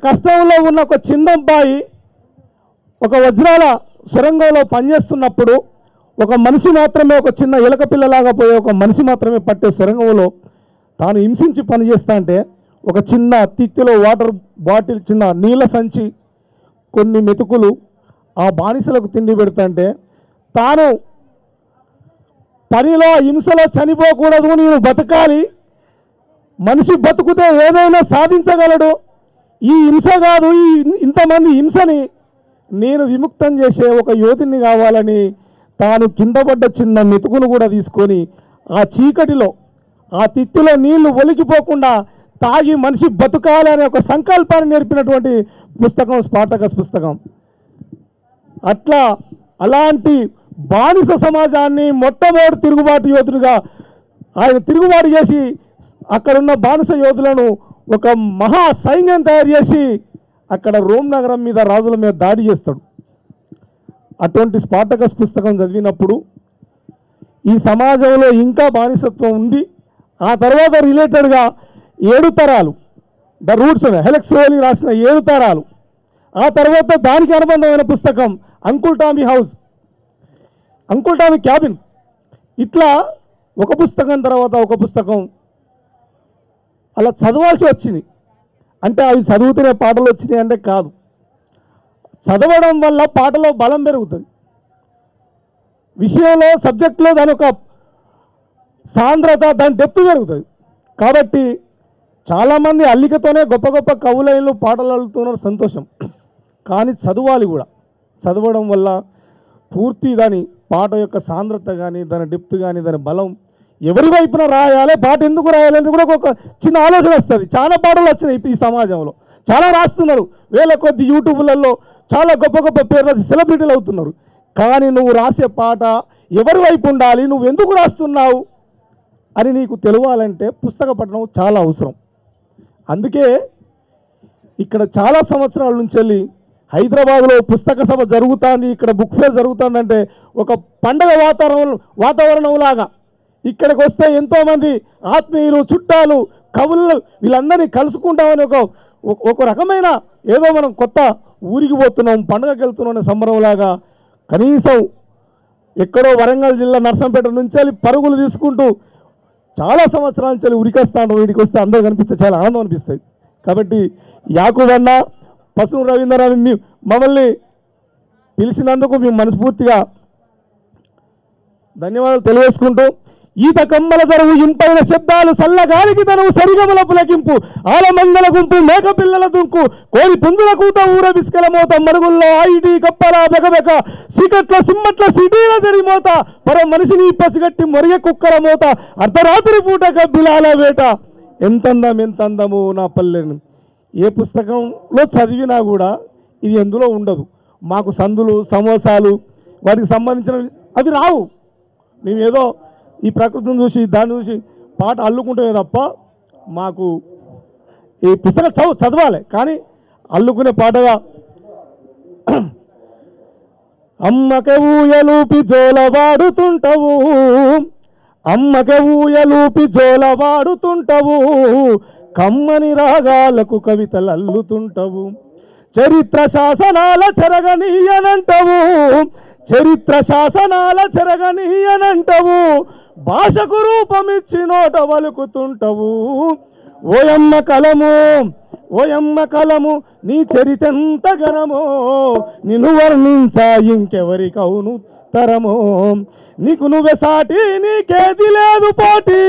కష్టంలో ఉన్న ఒక చిన్న అబ్బాయి ఒక వజ్రాల సొరంగంలో పనిచేస్తున్నప్పుడు ఒక మనిషి మాత్రమే, ఒక చిన్న ఎలక పిల్లలాగా పోయే ఒక మనిషి మాత్రమే పట్టే సొరంగంలో తాను హింసించి పనిచేస్తా అంటే ఒక చిన్న తిత్తిలో వాటర్ బాటిల్, చిన్న నీళ్ళ సంచి, కొన్ని మెతుకులు ఆ బానిసలకు తిండి పెడతాంటే తాను పనిలో హింసలో చనిపోకూడదు, నేను బతకాలి, మనిషి బతుకుతే ఏదైనా సాధించగలడు, ఈ హింస కాదు, ఇంతమంది హింసని నేను విముక్తం చేసే ఒక యోధుని కావాలని తాను కింద పడ్డ చిన్న మెతుకును కూడా తీసుకొని ఆ చీకటిలో ఆ తిత్తిలో నీళ్లు ఒలికిపోకుండా తాగి మనిషి బతుకాలి అనే ఒక సంకల్పాన్ని నేర్పినటువంటి పుస్తకం స్పార్టకస్ పుస్తకం. అలాంటి బానిస సమాజాన్ని మొట్టమొదటి తిరుగుబాటు యోధులుగా ఆయన తిరుగుబాటు చేసి అక్కడున్న బానిస యోధులను ఒక మహా సైన్యం తయారు చేసి అక్కడ రోమ్ నగరం మీద, రాజుల మీద దాడి చేస్తాడు. అటువంటి స్పార్టకస్ పుస్తకం చదివినప్పుడు ఈ సమాజంలో ఇంకా బానిసత్వం ఉంది. ఆ తర్వాత రిలేటెడ్గా 7 తరాలు, ద రూట్స్ హెలెక్స్ హోలీ రాసిన 7 తరాలు, ఆ తర్వాత దానికి అనుబంధమైన పుస్తకం uncle Tommy house, uncle Tommy cabin. ఇట్లా ఒక పుస్తకం తర్వాత ఒక పుస్తకం అలా చదవాల్సి వచ్చింది. అంటే అవి చదువుతున్న పాటలు వచ్చినాయి అంటే కాదు, చదవడం వల్ల పాటలో బలం పెరుగుతుంది, విషయంలో సబ్జెక్టులో దాని ఒక సాంద్రత, దాని డెప్త్ పెరుగుతుంది. కాబట్టి చాలామంది అల్లికతోనే గొప్ప గొప్ప కవులైన్లు పాటలు అల్లుతున్నారు, సంతోషం. కానీ చదవాలి కూడా. చదవడం వల్ల పూర్తి దాని పాట యొక్క సాంద్రత కానీ, దాని డెప్త్ కానీ, దాని బలం, ఎవరి వైపున రాయాలి, పాట ఎందుకు రాయాలి కూడా ఒక చిన్న ఆలోచన వస్తుంది. చాలా పాటలు వచ్చినాయి ఈ సమాజంలో, చాలా రాస్తున్నారు, వేల కొద్ది యూట్యూబ్లలో చాలా గొప్ప గొప్ప పేర్లు సెలబ్రిటీలు అవుతున్నారు. కానీ నువ్వు రాసే పాట ఎవరి వైపు ఉండాలి, నువ్వు ఎందుకు రాస్తున్నావు అని నీకు తెలియాలంటే పుస్తక పఠనం చాలా అవసరం. అందుకే ఇక్కడ చాలా సంవత్సరాల నుంచి వెళ్ళి హైదరాబాద్లో పుస్తక సభ జరుగుతుంది, ఇక్కడ బుక్ ఫేర్ జరుగుతుందంటే ఒక పండగ వాతావరణంలాగా ఇక్కడికి వస్తే ఎంతోమంది ఆత్మీయులు, చుట్టాలు, కవులు వీళ్ళందరినీ కలుసుకుంటామని ఒక రకమైన ఏదో మనం కొత్త ఊరికి పోతున్నాం, పండగకి వెళ్తున్నాం అనే సంబరంలాగా కనీసం ఎక్కడో వరంగల్ జిల్లా నర్సంపేట నుంచి పరుగులు తీసుకుంటూ చాలా సంవత్సరాల నుంచి ఉరికేస్తాను. వీడికి వస్తే అందరూ కనిపిస్తే చాలా ఆనందం అనిపిస్తుంది. కాబట్టి యాకూబ్ అన్న, పసుపు రవీంద్ర మమ్మల్ని పిలిచినందుకు మేము మనస్ఫూర్తిగా ధన్యవాదాలు తెలియజేసుకుంటూ, ఈత కమ్మల ధరవు ఇంపైన శబ్దాలు సల్లగాలికి తనవు సరిగమల పులకింపు ఆలమంగళ గుంపు మేక పిల్లల దుంకు కోరి పుంజుల కూత ఊర బిస్కల మోత మరుగుల్లో ఐడి కప్పల బెగబెక సీకట్ల సిమ్మట్ల సిటీల జడి మోత పర మనిషిని పసిగట్టి మొరిగె కుక్కల మోత అర్ధరాత్రి పూట గబ్బిలాల వేట ఎంతందం ఎంతందము నా పల్లెను. ఏ పుస్తకంలో చదివినా కూడా ఇది ఎందులో ఉండదు. మాకు సందులు, సమోసాలు వాటికి సంబంధించిన అవి రావు. మేమేదో ఈ ప్రకృతిని చూసి దాన్ని చూసి పాట అల్లుకుంటామే తప్ప మాకు ఈ పుస్తకం చదవాలి కానీ అల్లుకునే పాటగా అమ్మక ఊయలూపి జోలవాడుతుంటవు, అమ్మక ఊయలూపి జోలవాడుతుంటవు, కమ్మని రాగాలకు కవితలు అల్లుతుంటవు, చరిత్ర శాసనాల చెరగనీయనంటవు, చరిత్ర శాసనాల చెరగనీయనంటవు, భాషకు రూపమిచ్చి నోట వలుకుతుంటవు. ఓయమ్మ కలము, ఓయమ్మ కలము, నీ చరితెంత ఘనమో, నిన్ను వర్ణించా ఇంకెవరికవును తరమో, నీకు నువ్వే సాటి నీకేది లేదు పోటీ,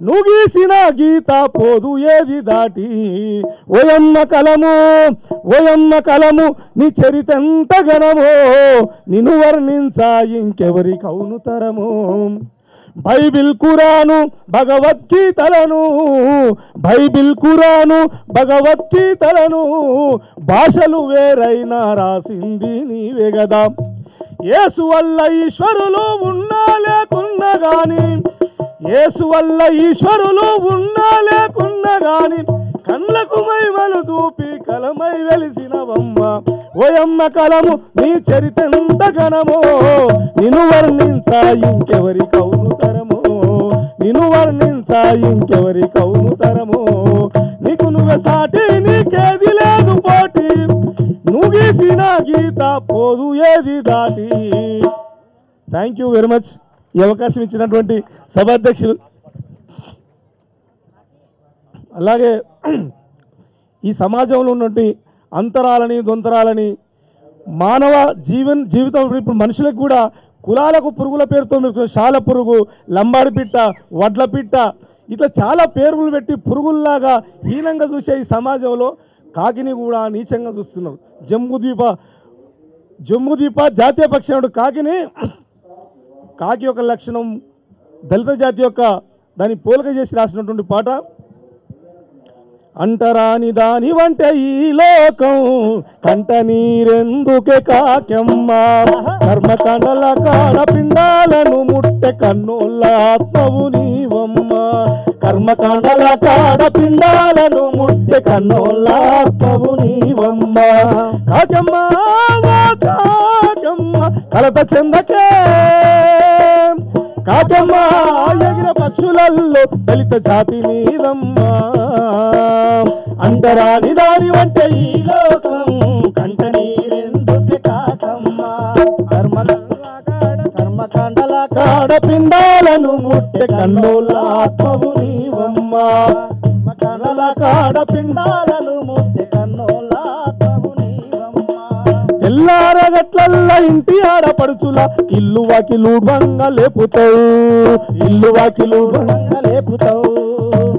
నువ్వు గీసిన గీత పోదు ఏది దాటి. ఓయమ్మ కలము, ఓయమ్మ కలము, నీ చరితెంత ఘనమో, నిన్ను వర్ణించా ఇంకెవరికవును తరమో. బైబిల్ ఖురాను భగవద్గీతలను, బైబిల్ ఖురాను భగవద్గీతలను భాషలు వేరైనా రాసింది నీవే గదా. యేసు వల్ల ఈశ్వరులు ఉన్నా లేకున్నా గాని, యేసు వల్ల ఈశ్వరులు ఉన్నా లేకున్నా గాని, కళ్ళకు మైమలు చూపి కలమై వెలిసినవమ్మ. ఓయమ్మ కలము, నీ చరితెంత ఘనమో, నిన్ను వర్ణించా ఇంకెవరి కవును తరమో, నిన్ను వర్ణించా ఇంకెవరి కవును తరమో, నీకు నువ్వే సాటి నీకేది లేదు పోటీ, నువ్వు గీసిన గీత పోదు ఏది దాటి. Thank you very much. ఈ అవకాశం ఇచ్చినటువంటి సభాధ్యక్షులు, అలాగే ఈ సమాజంలో ఉన్నటువంటి అంతరాలని దొంతరాలని మానవ జీవితం ఇప్పుడు మనుషులకు కూడా కులాలకు పురుగుల పేరుతో శాల పురుగు, లంబాడి పిట్ట, వడ్ల పిట్ట ఇట్లా చాలా పేర్లు పెట్టి పురుగుల్లాగా హీనంగా చూసే ఈ సమాజంలో కాకిని కూడా నీచంగా చూస్తున్నారు. జంబూద్వీప జాతీయ పక్షి కాకిని, కాకి యొక్క లక్షణం దళిత జాతి యొక్క దాన్ని పోలిక చేసి రాసినటువంటి పాట. అంటరాని దాని వంటే ఈ లోకం కంట నీరెందుకే కాకెమ్మ, కర్మకాండల కాడ పిండాలను ముట్టె కన్నుల ఆత్మవు నీవమ్మ, కర్మకాండల కాడ పిండాలను ముట్టె కన్నుల ఆత్మవు నీవమ్మ. కాకెమ్మ కాకెమ్మ కలత చెందకే, కాకెమ్మ ఎగిర పక్షులల్లో దళిత జాతి నీదమ్మా. అంటరాని దాని వంటే ఈ లోకం కంట నీరెందుకే కాకమ్మ, కర్మకాండల కాడ పిండాలను ముట్టె కన్నుల ఆత్మవు నీవమ్మ, కర్మకాండల కాడ పిండాలను ముట్టె కన్నుల ఆత్మవు నీవమ్మ. తెల్లారగట్లల్లా ఇంటి ఆడపడుచుల ఇల్లు వాకిలు బంగ లేపుతావు, ఇల్లు వాకిలు బంగ లేపుతావు.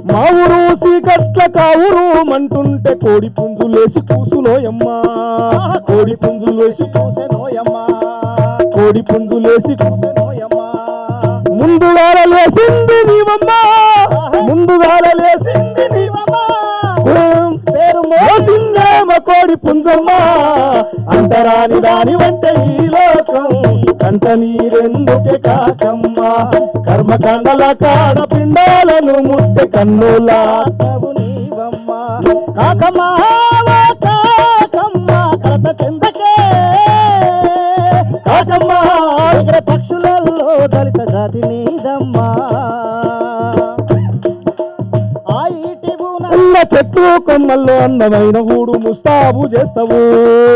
మా ఊరు సీకట్ల కావురు మంటుంటే కోడి పుంజులేసి కూసునోయమ్మా, కోడి పుంజులేసి కూసెనోయమ్మా, కోడి పుంజులేసి కూసెనోయమ్మా. ముందుగా లేసింది నీవమ్మా, ముందుగా లేసింది నీవమ్మా, పేరు మోసిందేమ కోడి పుంజమ్మా. అంటరాని దాని వంటే ఈ లోకం కంట నీరెందుకే కాకమ్మ, కర్మకాండల కాడ పిండాలను ముట్టె కన్నుల ఆత్మవు నీవమ్మ. కాకమ్మ కాకమ్మ కలత చెంద కాకమ్మ ఎగిరే పక్షులలో దళిత జాతి నీదమ్మా ఆ ఈటి అన్న చెట్లు కొమ్మల్లో అందమైన గూడు ముస్తాబు చేస్తావు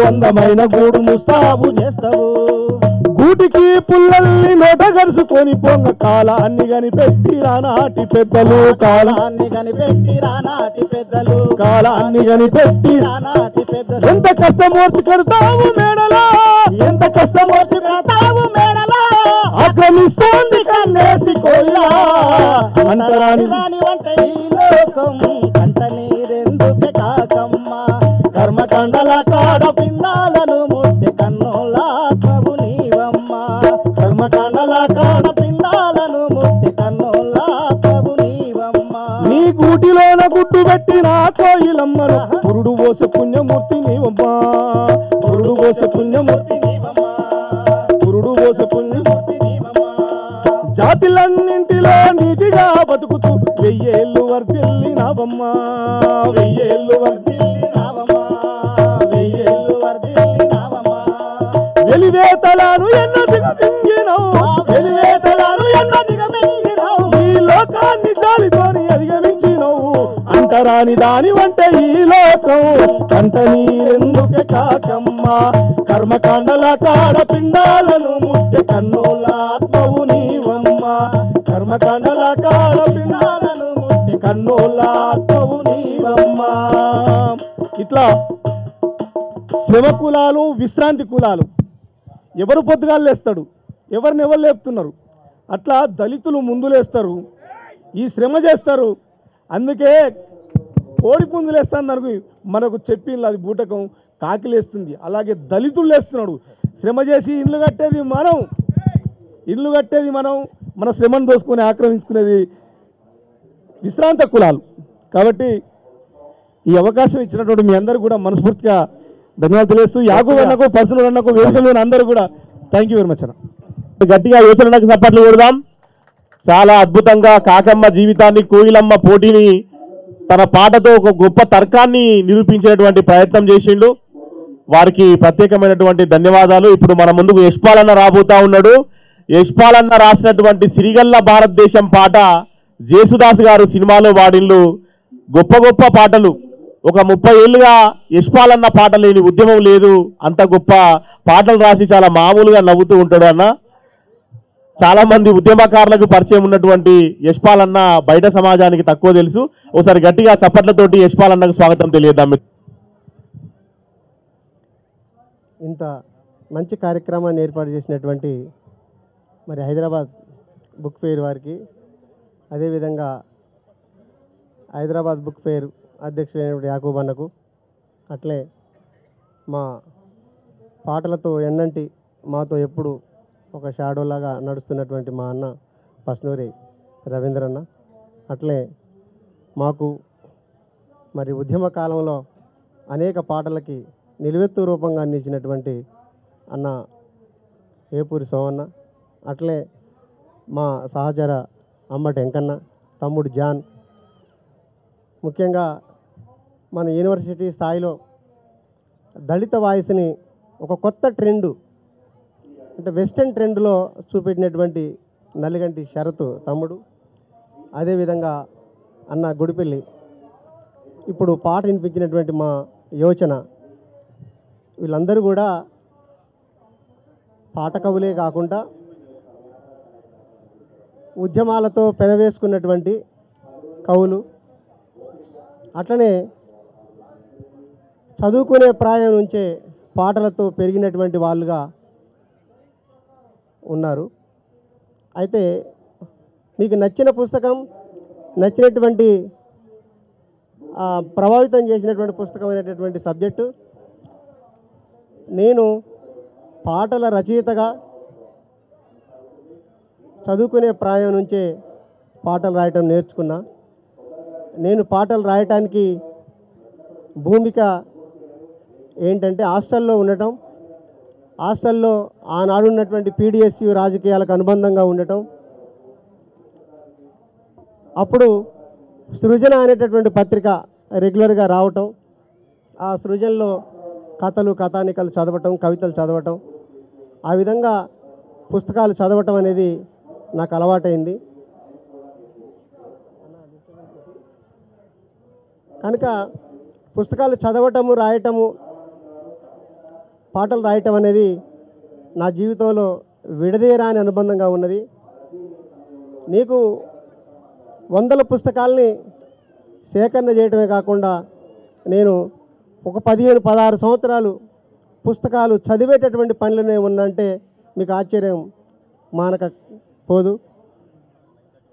అందమైన గూడు ముస్తాబు చేస్తావు గూటికి పుల్లల్ని నోట గరుసుకొని పొంగ కాలాన్ని కనిపెట్టి రానాటి పెద్దలు కాలాన్ని కనిపెట్టి రానాటి పెద్దలు కాలాన్ని కనిపెట్టి రానాటి పెద్దలు ఎంత కష్టం ఓర్చి కడతావు మేడలా ఎంత కష్టం వచ్చి పెడతావు మేడలా ఆక్రమిస్తోంది కన్నేసి కోయిలా అంతరాని దాని వంట ఈ లోకం కంట నీరెందుకే కాకమ్మ కర్మకండల కాడ పిండాలను ముట్టి కన్నులాత్మవు నీవమ్మ కర్మకండల కాడ పిండాలను ముట్టి కన్నులాత్మవు నీవమ్మ నీ గూటిలోన గుట్టు పెట్టిన కోయిలమ్మను పురుడు పోసే పుణ్యమూర్తి నీవమ్మా పురుడు పోసే పుణ్యమూర్తి నీవమ్మ పురుడు పోసే పుణ్యమూర్తి నీవమ్మ జాతిలన్నింటిలో నీతిగా బతుకుతూ వెయ్యేళ్ళు వర్ధిల్లినావమ్మా వెయ్యేళ్ళు నావమ్మ వెయ్యేళ్ళు వర్ధిల్లి నావమ్మ వెలివేతలను ఎన్నో దిగమింగినావు వెలివేతలను ఎన్నో దిగమింగినావు ఈ లోకాన్ని జాలితోని అధిగమించినవు అంటరాని దాని వంటే ఈ లోకం కంట నీరెందుకే కాకమ్మ కర్మకాండల కాడ పిండాలను ముట్టె కన్నుల ఆత్మవు నీవమ్మ కర్మకాండల కాడ పిండాలను ముట్టె కన్నుల ఆత్మవు నీవమ్మ ఇట్లా శ్రమ కులాలు విశ్రాంతి కులాలు ఎవరు పొద్దుగాలు లేస్తాడు ఎవరిని ఎవరు లేపుతున్నారు అట్లా దళితులు ముందు లేస్తారు ఈ శ్రమ చేస్తారు అందుకే కోడి పుంజులు వేస్తాను దానికి మనకు చెప్పింది అది బూటకం కాకిలేస్తుంది అలాగే దళితులు లేస్తున్నాడు శ్రమ చేసి ఇల్లు కట్టేది మనం మన శ్రమను దోసుకొని ఆక్రమించుకునేది విశ్రాంత కులాలు కాబట్టి ఈ అవకాశం ఇచ్చినటువంటి మీ అందరూ కూడా మనస్ఫూర్తిగా ధన్యవాదాలు తెలియస్తూ యాకూబ్ అన్నకు పర్సనల్ అన్నకు వేదికలో అందరూ కూడా థ్యాంక్ యూ వెరీ మచ్ అన్న గట్టిగా యోచనకు సప్పట్లు కొడదాం. చాలా అద్భుతంగా కాకమ్మ జీవితాన్ని కోయిలమ్మ పోటీని తన పాటతో ఒక గొప్ప తర్కాన్ని నిరూపించేటువంటి ప్రయత్నం చేసిండు. వారికి ప్రత్యేకమైనటువంటి ధన్యవాదాలు. ఇప్పుడు మన ముందుకు యశ్పాలన్న రాబోతా ఉన్నాడు. యశ్పాలన్న రాసినటువంటి సిరిగల్ల భారతదేశం పాట జేసుదాస్ గారు సినిమాలో వాడిళ్ళు. గొప్ప గొప్ప పాటలు. ఒక 30 ఏళ్ళుగా యశ్పాలన్న పాట లేని ఉద్యమం లేదు. అంత గొప్ప పాటలు రాసి చాలా మామూలుగా నవ్వుతూ ఉంటాడు అన్న. చాలా మంది ఉద్యమకారులకు పరిచయం ఉన్నటువంటి యశ్పాలన్న బయట సమాజానికి తక్కువ తెలుసు. ఒకసారి గట్టిగా సప్పట్లతోటి యశ్పాలన్నకు స్వాగతం తెలియదాం. ఇంత మంచి కార్యక్రమాన్ని ఏర్పాటు చేసినటువంటి మరి హైదరాబాద్ బుక్ ఫెయిర్ వారికి, అదేవిధంగా హైదరాబాద్ బుక్ ఫెయిర్ అధ్యక్షుడైనటువంటి యాకూబ్ అన్నకు, అట్లే మా పాటలతో ఎన్నంటి మాతో ఎప్పుడు ఒక షాడోలాగా నడుస్తున్నటువంటి మా అన్న పస్నూరి రవీంద్రన్న, అట్లే మాకు మరి ఉద్యమ కాలంలో అనేక పాటలకి నిలువెత్తు రూపంగా అందించినటువంటి అన్న ఏపూరి సోమన్న, అట్లే మా సహచర అమ్మటి వెంకన్న, తమ్ముడు జాన్, ముఖ్యంగా మన యూనివర్సిటీ స్థాయిలో దళిత వాయిస్ని ఒక కొత్త ట్రెండు అంటే వెస్టర్న్ ట్రెండ్లో చూపెట్టినటువంటి నల్లిగంటి శరత్ తమ్ముడు, అదేవిధంగా అన్న గుడిపల్లి, ఇప్పుడు పాట వినిపించినటువంటి మా యోచన, వీళ్ళందరూ కూడా పాట కవులే కాకుండా ఉద్యమాలతో పెనవేసుకున్నటువంటి కవులు, అట్లనే చదువుకునే ప్రాయం నుంచే పాటలతో పెరిగినటువంటి వాళ్ళుగా ఉన్నారు. అయితే మీకు నచ్చిన పుస్తకం, నచ్చినటువంటి ప్రభావితం చేసినటువంటి పుస్తకం అయినటువంటి సబ్జెక్టు, నేను పాటల రచయితగా చదువుకునే ప్రాయం నుంచే పాటలు రాయటం నేర్చుకున్నా. నేను పాటలు రాయటానికి భూమిక ఏంటంటే హాస్టల్లో ఉండటం, హాస్టల్లో ఆనాడు ఉన్నటువంటి పీడిఎస్యు రాజకీయాలకు అనుబంధంగా ఉండటం, అప్పుడు సృజన అనేటటువంటి పత్రిక రెగ్యులర్గా రావటం, ఆ సృజనలో కథలు కథానికలు చదవటం, కవితలు చదవటం, ఆ విధంగా పుస్తకాలు చదవటం అనేది నాకు అలవాటైంది. కనుక పుస్తకాలు చదవటము, రాయటము, పాటలు రాయటం అనేది నా జీవితంలో విడదీయరాని అనుబంధంగా ఉన్నది. నీకు వందల పుస్తకాలని సేకరణ చేయటమే కాకుండా నేను ఒక 15-16 సంవత్సరాలు పుస్తకాలు చదివేటటువంటి పనులనే ఉన్నంటే మీకు ఆశ్చర్యం మానకపోదు.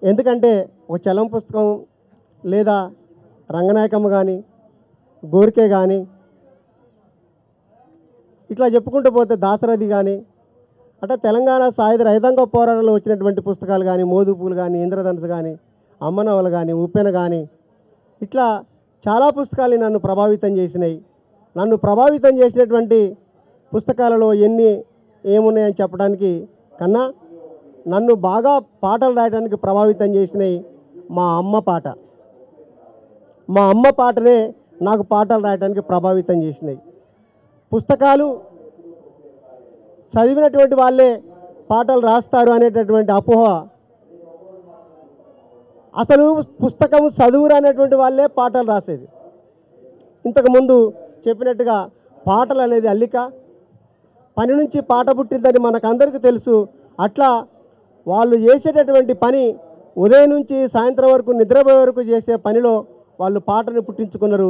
ఎందుకంటే ఒక చలం పుస్తకం లేదా రంగనాయకమ్మ కానీ, గోరికే కానీ, ఇట్లా చెప్పుకుంటూ పోతే దాశరథి కానీ, అంటే తెలంగాణ సాయుధ రైతాంగ పోరాటంలో వచ్చినటువంటి పుస్తకాలు కానీ, మోదుపూలు కానీ, ఇంద్రధనుసు కానీ, అమ్మనవలు కానీ, ఉప్పెన కానీ, ఇట్లా చాలా పుస్తకాలు నన్ను ప్రభావితం చేసినాయి. నన్ను ప్రభావితం చేసినటువంటి పుస్తకాలలో ఏమున్నాయని చెప్పడానికి కన్నా నన్ను బాగా పాటలు రాయడానికి ప్రభావితం చేసినాయి మా అమ్మ పాట. మా అమ్మ పాటనే నాకు పాటలు రాయడానికి ప్రభావితం చేసినాయి. పుస్తకాలు చదివినటువంటి వాళ్ళే పాటలు రాస్తారు అనేటటువంటి అపోహ, అసలు పుస్తకం చదువురు అనేటువంటి వాళ్ళే పాటలు రాసేది. ఇంతకుముందు చెప్పినట్టుగా పాటలు అనేది అల్లిక, పని నుంచి పాట పుట్టిందని మనకందరికీ తెలుసు. అట్లా వాళ్ళు చేసేటటువంటి పని ఉదయం నుంచి సాయంత్రం వరకు నిద్రపోయే వరకు చేసే పనిలో వాళ్ళు పాటని పుట్టించుకున్నారు.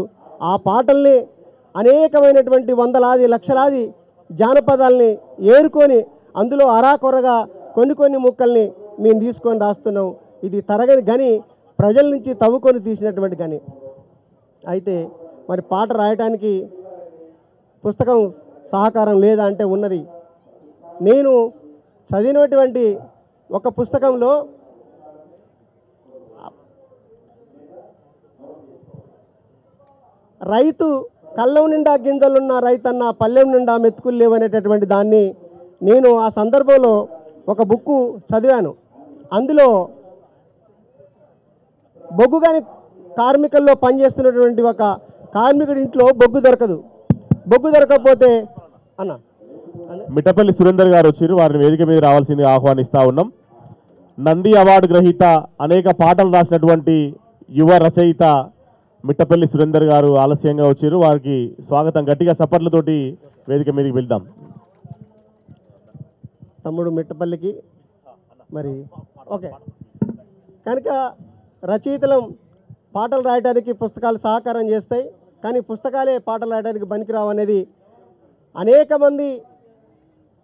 ఆ పాటల్ని అనేకమైనటువంటి వందలాది లక్షలాది జానపదాలని ఏరుకొని అందులో అరాకొరగా కొన్ని ముక్కల్ని మేము తీసుకొని రాస్తున్నాం. ఇది తరగని గని, ప్రజల నుంచి తవ్వుకొని తీసినటువంటి గని. అయితే మరి పాట రాయటానికి పుస్తకం సహకారం లేదా అంటే ఉన్నది. నేను చదివినటువంటి ఒక పుస్తకంలో రైతు కళ్ళం నిండా గింజలున్న రైతన్న పల్లెం నిండా మెతుకులు లేవనేటటువంటి దాన్ని నేను ఆ సందర్భంలో ఒక బుక్కు చదివాను. అందులో బొగ్గు కాని కార్మికుల్లో పనిచేస్తున్నటువంటి ఒక కార్మికుడి ఇంట్లో బొగ్గు దొరకదు. బొగ్గు దొరకకపోతే అన్న మిట్టపల్లి సురేందర్ గారు వచ్చారు, వారిని వేదిక మీద రావాల్సిందిగా ఆహ్వానిస్తూ ఉన్నాం. నంది అవార్డు గ్రహీత, అనేక పాటలు రాసినటువంటి యువ రచయిత మిట్టపల్లి సురేందర్ గారు ఆలస్యంగా వచ్చారు. వారికి స్వాగతం, గట్టిగా సపర్లతోటి వేదిక మీదకి వెళ్దాం. తమ్ముడు మిట్టపల్లికి మరి ఓకే. కనుక రచయితలం పాటలు రాయడానికి పుస్తకాలు సహకారం చేస్తాయి, కానీ పుస్తకాలే పాటలు రాయడానికి పనికిరావు అనేది అనేక మంది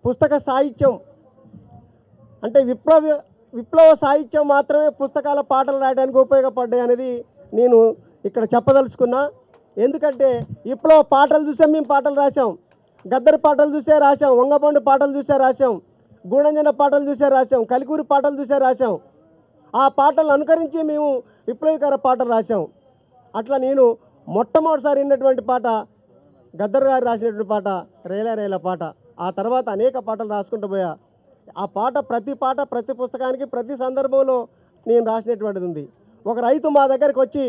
పుస్తక సాహిత్యం అంటే విప్లవ సాహిత్యం మాత్రమే పుస్తకాల పాటలు రాయడానికి ఉపయోగపడ్డాయి అనేది నేను ఇక్కడ చెప్పదలుచుకున్నా. ఎందుకంటే విప్లవ పాటలు చూసే మేము పాటలు రాసాం, గద్దర్ పాటలు చూసే రాసాం, వంగపండు పాటలు చూసే రాసాం, గూడంజన పాటలు చూసే రాసాం, కలికూరి పాటలు చూసే రాసాం. ఆ పాటలు అనుకరించి మేము విప్లవీకర పాటలు రాసాం. అట్లా నేను మొట్టమొదటిసారి విన్నటువంటి పాట గద్దర్ గారు రాసినటువంటి పాట రేలా రేలా పాట. ఆ తర్వాత అనేక పాటలు రాసుకుంటూ పోయా. ఆ పాట ప్రతి పుస్తకానికి ప్రతి సందర్భంలో నేను రాసినటువంటిది ఉంది. ఒక రైతు మా దగ్గరికి వచ్చి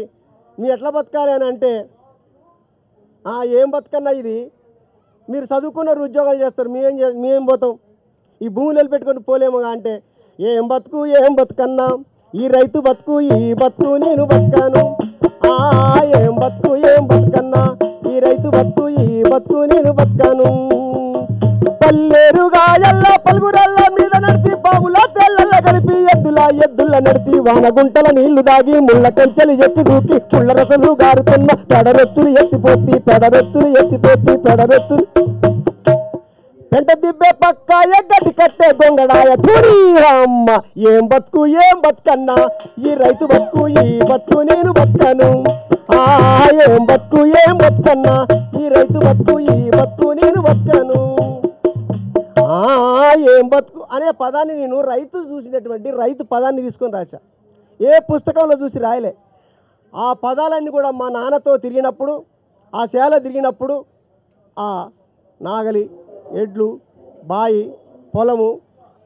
మీ ఎట్లా బతకాలి అని అంటే, ఏం బతకన్నా ఇది, మీరు చదువుకున్నారు, ఉద్యోగాలు చేస్తారు, మేమేం పోతాం, ఈ భూములు వెళ్ళిపెట్టుకొని పోలేముగా అంటే, ఏం బతుకన్నా ఈ రైతు బతుకు, ఈ బతుకు నేను బతకాను. ఏం బతుకన్నా ఈ రైతు బతుకు, ఈ బతుకు నేను బతకాను. పల్లెరుగా ఎల్ల పలుగురల్ల మీద నడిచి, బావుల తెల్లల్ల గడిపి, ఎద్దుల నడిచి, వానగుంటల నీళ్లు దాగి, ముళ్ళ కంచెలు ఎక్కి దూకి, పుల్ల రసలు గారుతున్న పెడరొచ్చులు ఎత్తిపోతి పెంట దిబ్బే పక్క ఎగ్గటి కట్టే దొంగడాయ తూరి అమ్మ. ఏం బతుకన్నా ఈ రైతు బతుకు, ఈ బతుకు నేను బతకను. ఏం బతుకన్నా ఈ రైతు బతుకు, ఈ బతుకు నేను బతకను. ఏం బతుకు అనే పదాన్ని నేను రైతు పదాన్ని తీసుకొని రాశా. ఏ పుస్తకంలో చూసి రాయలే. ఆ పదాలన్నీ కూడా మా నాన్నతో తిరిగినప్పుడు, ఆ శాల తిరిగినప్పుడు, ఆ నాగలి, ఎడ్లు, బాయి, పొలము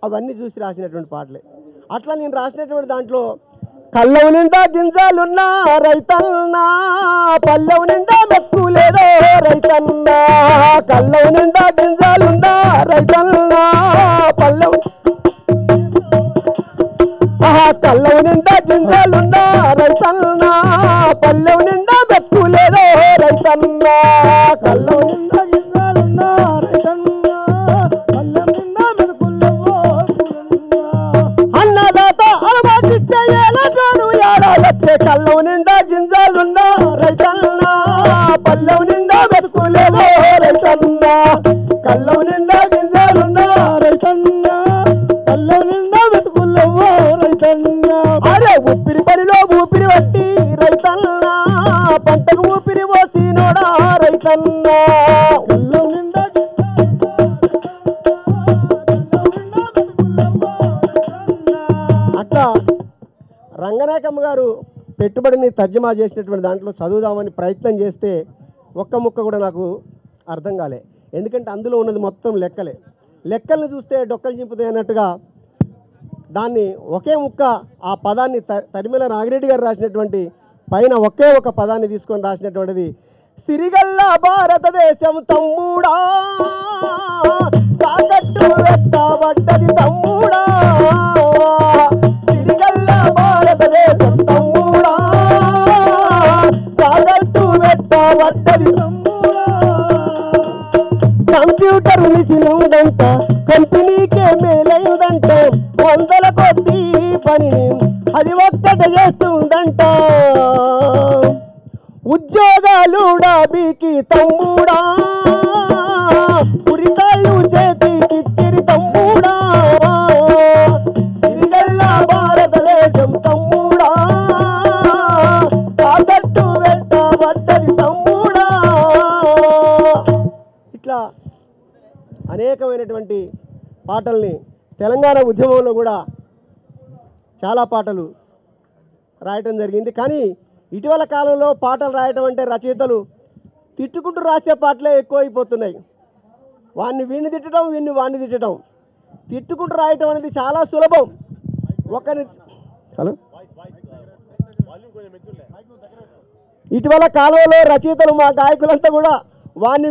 అవన్నీ చూసి రాసినటువంటి పాటలే. అట్లా నేను రాసినటువంటి దాంట్లో కళ్ళవు నిండా గింజలున్నా రైతన్నా, పల్లెవు నిండా మెతుకులేదో రైతన్నా. కళ్ళవు నిండా గింజలున్నా రైతన్నా, కళ్ళం నిండా గింజలున్నా రైతన్నా పల్లెం నిండా బతుకులేదో రైతన్నా కళ్ళం నిండా గింజలున్నా రైతన్నా పల్లెం నిండా బతుకులేవో అన్నదాత అలవాటిస్తే ఏలటోడు ఏడాలొచ్చే కళ్ళం నిండా గింజలున్నా రైతన్నా పల్లెం నిండా బతుకులేదో రైతన్నా కళ్ళం నిండా గింజలున్నా రైతన్నా పల్లెం నిండా బతుకులేవో రైతన్నా అరే ఊపిరి పనిలో ఊపిరి పట్టి రైతన్నా పంటకు ఊపిరి పోసినోడా రైతన్నా కళ్ళం నిండా అట్లా రంగనాయకమ్మ గారు పెట్టుబడిని తర్జుమా చేసినటువంటి దాంట్లో చదువుదామని ప్రయత్నం చేస్తే ఒక్క ముక్క కూడా నాకు అర్థం కాలే. ఎందుకంటే అందులో ఉన్నది మొత్తం లెక్కలను చూస్తే డొక్కలు చింపుతాయి అన్నట్టుగా దాన్ని ఒకే ముక్క ఆ పదాన్ని తరిమల నాగిరెడ్డి గారు రాసినటువంటి పైన ఒకే ఒక పదాన్ని తీసుకొని రాసినటువంటిది సిరిగల్ల భారతదేశం తమ్ముడా తాకట్టు పెట్టబడ్డది తమ్ముడా సిరిగల్ల భారతదేశం తమ్ముడా తాకట్టు పెట్టబడ్డది తమ్ముడా కంప్యూటర్ మిషన్ ఉందంట కంపెనీకే మేలైందంట వందల కొద్ది పనిని అది ఒక్కట చేస్తుందంట ఉద్యోగాలు డాబీకి తమ్ముడా ఉరికాళ్ళు చేతికిచ్చిరి తమ్ముడా సిరిగల్ల భారతదేశం తమ్ముడా తాకట్టు పెట్టబడ్డది తమ్ముడా. ఇట్లా అనేకమైనటువంటి పాటల్ని తెలంగాణ ఉద్యమంలో కూడా చాలా పాటలు రాయటం జరిగింది. కానీ ఇటీవల కాలంలో పాటలు రాయటం అంటే రచయితలు తిట్టుకుంటూ రాసే పాటలే ఎక్కువైపోతున్నాయి. వీడిని తిట్టడం వాడిని తిట్టడం. తిట్టుకుంటూ రాయటం అనేది చాలా సులభం. ఇటీవల కాలంలో రచయితలు మా గాయకులంతా కూడా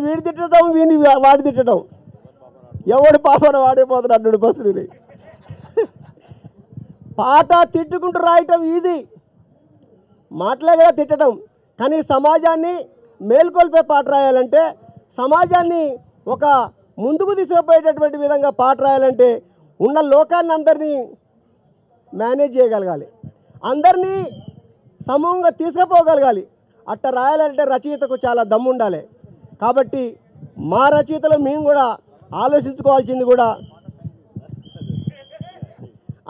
వీడి తిట్టడం వాడి తిట్టడం. ఎవడు పాపన వాడైపోతాడు అడ్డు బస్సులు. పాట తిట్టుకుంటూ రాయటం ఈజీ, మాటలే కదా తిట్టడం. కానీ సమాజాన్ని మేల్కొల్పే పాట రాయాలంటే, సమాజాన్ని ఒక ముందుకు తీసుకుపోయేటటువంటి విధంగా పాట రాయాలంటే ఉన్న లోకాన్ని అందరినీ మేనేజ్ చేయగలగాలి, అందరినీ సమూహంగా తీసుకుపోగలగాలి. అట్లా రాయాలంటే రచయితకు చాలా దమ్ము ఉండాలి. కాబట్టి మా రచయితలు మేము కూడా ఆలోచించుకోవాల్సింది కూడా.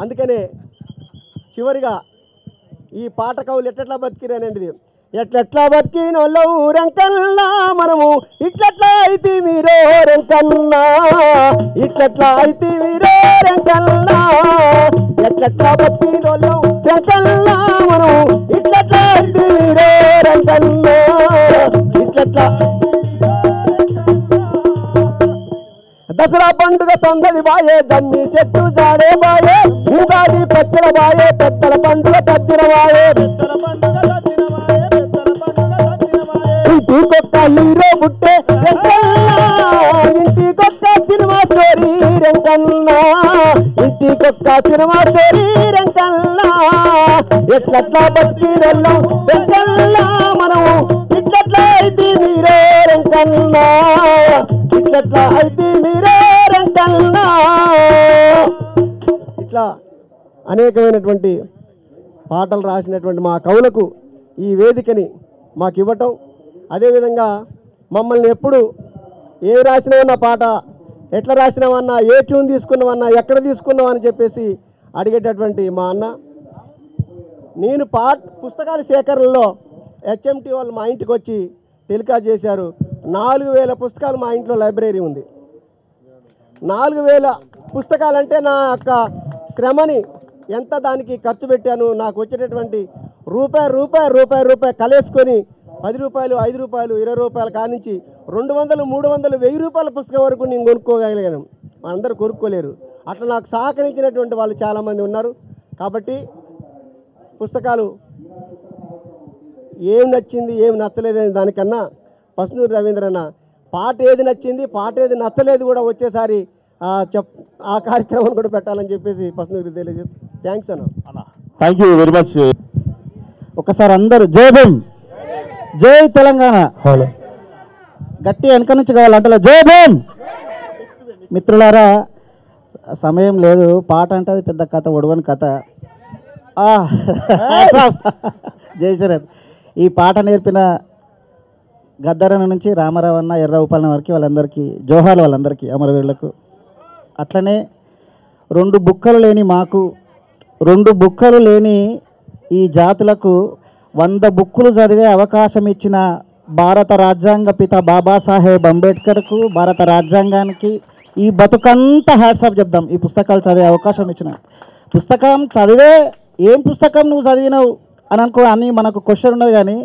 అందుకనే చివరిగా ఈ పాట కవులు ఎట్లా బతికిరనేది, ఎట్లెట్లా బతికినోళ్ళ ఊరంకల్లా మనము ఇట్లట్లా అయితే మీరో రెంకల్లా ఇట్లట్లా అయితే మీరో రెంకల్లా ఎట్లెట్లా బతికినోళ్ళ రెంకల్లా మనము ఇట్లట్లా అయితే మీరో రెంకల్లా ఇట్లట్లా. దసరా పండుగ సందడి బాయే జమ్మి చెట్టు జాడే బాయే ఉగాది పెద్దల బాయే పెద్దల పండుగ తద్దిన బాయే ఇంటికొక్క హీరో పుట్టే ఇంటికొక్క సినిమా స్టోరీ రెంకన్నా ఇంటికొక్క సినిమా స్టోరీ రెంకన్నా ఎట్లట్లా బతికినెల్లం రెంకల్లా మనం ఇట్లట్లా అయితే మీరే రెంకన్నా ఇట్లట్లా అయితే మీరే రెంకల్లా. ఇట్లా అనేకమైనటువంటి పాటలు రాసినటువంటి మా కవులకు ఈ వేదికని మాకు ఇవ్వటం, అదేవిధంగా మమ్మల్ని ఎప్పుడు ఏ రాసినామన్నా పాట ఎట్లా రాసినామన్నా ఏ ట్యూన్ తీసుకున్నామన్నా ఎక్కడ తీసుకున్నాం అని చెప్పేసి అడిగేటటువంటి మా అన్న. నేను పుస్తకాల సేకరణలో హెచ్ఎంటీ వాళ్ళు మా ఇంటికి వచ్చి టెలికాస్ట్ చేశారు. 4000 పుస్తకాలు మా ఇంట్లో లైబ్రరీ ఉంది. 4000 పుస్తకాలంటే నా యొక్క శ్రమని ఎంత దానికి ఖర్చు పెట్టాను, నాకు వచ్చేటటువంటి రూపాయి కలేసుకొని 10 రూపాయలు 5 రూపాయలు 20 రూపాయల కానించి 200 300 1000 రూపాయల పుస్తకం వరకు నేను కొనుక్కోగలిగాను. అందరూ కొనుక్కోలేరు. అట్లా నాకు సహకరించినటువంటి వాళ్ళు చాలామంది ఉన్నారు. కాబట్టి పుస్తకాలు ఏం నచ్చింది ఏం నచ్చలేదని దానికన్నా పసునూరి రవీంద్రన్న పాట ఏది నచ్చింది పాట ఏది నచ్చలేదు కూడా వచ్చేసారి ఆ కార్యక్రమం కూడా పెట్టాలని చెప్పేసి పసునూరి తెలియజేస్తాను. థ్యాంక్స్ అన్న. Thank you very much. ఒకసారి అందరూ జై భీమ్, జై తెలంగాణ. గట్టి వెనక నుంచి కావాలంటే జై భీమ్. మిత్రులారా, సమయం లేదు, పాట అంటే అది పెద్ద కథ, ఒడవని కథ. జై శరత్. ఈ పాట నేర్పిన గద్దరన్న నుంచి రామారావు అన్న, ఎర్రవుపాలన వరకు వాళ్ళందరికీ జోహాలు, వాళ్ళందరికీ అమరవీరులకు. అట్లనే 2 బుక్కలు లేని మాకు, 2 బుక్కలు లేని ఈ జాతులకు 100 బుక్కులు చదివే అవకాశం ఇచ్చిన భారత రాజ్యాంగ పిత బాబాసాహెబ్ అంబేద్కర్కు, భారత రాజ్యాంగానికి ఈ బతుకంతా హ్యాట్సాప్ చెప్దాం. ఈ పుస్తకాలు చదివే అవకాశం ఇచ్చిన, పుస్తకం చదివే, ఏం పుస్తకం నువ్వు చదివినావు అని మనకు క్వశ్చన్ ఉన్నది. కానీ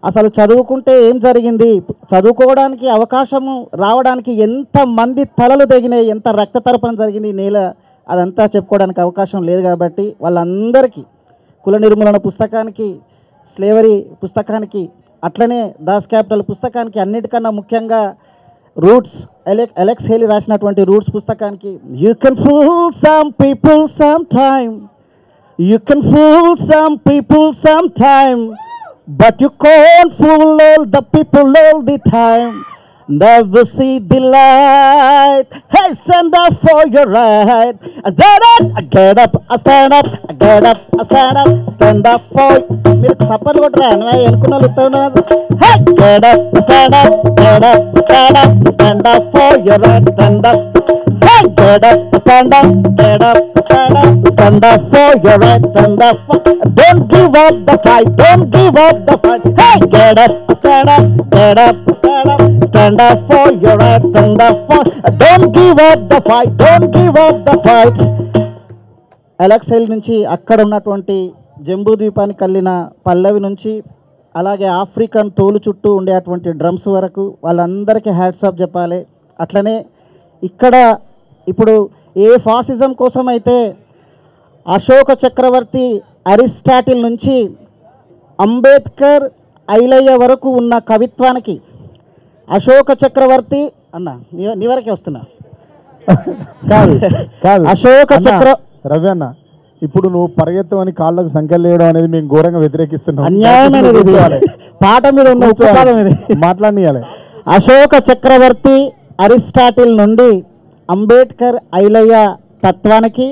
అసలు చదువుకుంటే ఏం జరిగింది, చదువుకోవడానికి అవకాశము రావడానికి ఎంతమంది తలలు తెగినాయి, ఎంత రక్త తర్పణ జరిగింది ఈ నేల, అదంతా చెప్పుకోవడానికి అవకాశం లేదు. కాబట్టి వాళ్ళందరికీ కుల నిర్మూలన పుస్తకానికి, స్లేవరీ పుస్తకానికి, అట్లనే దాస్ క్యాపిటల్ పుస్తకానికి, అన్నిటికన్నా ముఖ్యంగా రూట్స్, అలెక్స్ హేలీ రాసినటువంటి రూట్స్ పుస్తకానికి, you can pool some people some time, you can pool some people some time, but you can't fool all the people all the time. Never see the light. Hey, stand up for your right. Get up, get up, stand up, get up, stand up, stand up for. మీరు సపోర్ట్ కొట్టరా అన్నయ్య, ఎనుకున్న ఉన్నారు. Hey, get up, stand up, get up, stand up, stand up for your right, stand up. Hey, get up, stand up, get up, stand up, stand up for your right, stand up for. Don't give up the fight, don't give up the fight. Hey, get up, stand up, get up, stand up, stand up for your right, stand up for. Don't give up the fight, don't give up the fight. Alex Haley నుంచి అక్కడ ఉన్నటువంటి జంబూ ద్వీపానికి కల్లిన పల్లవి నుంచి అలాగే ఆఫ్రికన్ తోలు చుట్టూ ఉండేటువంటి డ్రమ్స్ వరకు వాళ్ళందరికీ హ్యాట్సాప్ చెప్పాలి. అట్లనే ఇక్కడ ఇప్పుడు ఏ ఫాసిజం కోసం అయితే అశోక చక్రవర్తి, అరిస్టాటిల్ నుంచి అంబేద్కర్, ఐలయ్య వరకు ఉన్న కవిత్వానికి అశోక చక్రవర్తి అన్న నీ వరకే వస్తున్నా కాదు కాదు అశోక చక్ర రవి అన్న, ఇప్పుడు నువ్వు పరిగెత్తమని కాళ్ళకు సంఖ్యలు వేయడం అనేది మేము ఘోరంగా వ్యతిరేకిస్తున్నాం. అన్యాయమైనది ఇది. పాట మీద ఉన్న ఉత్పాదం ఇది, మాట్లాడియాలి. అశోక చక్రవర్తి, అరిస్టాటిల్ నుండి అంబేద్కర్, ఐలయ్య తత్వానికి,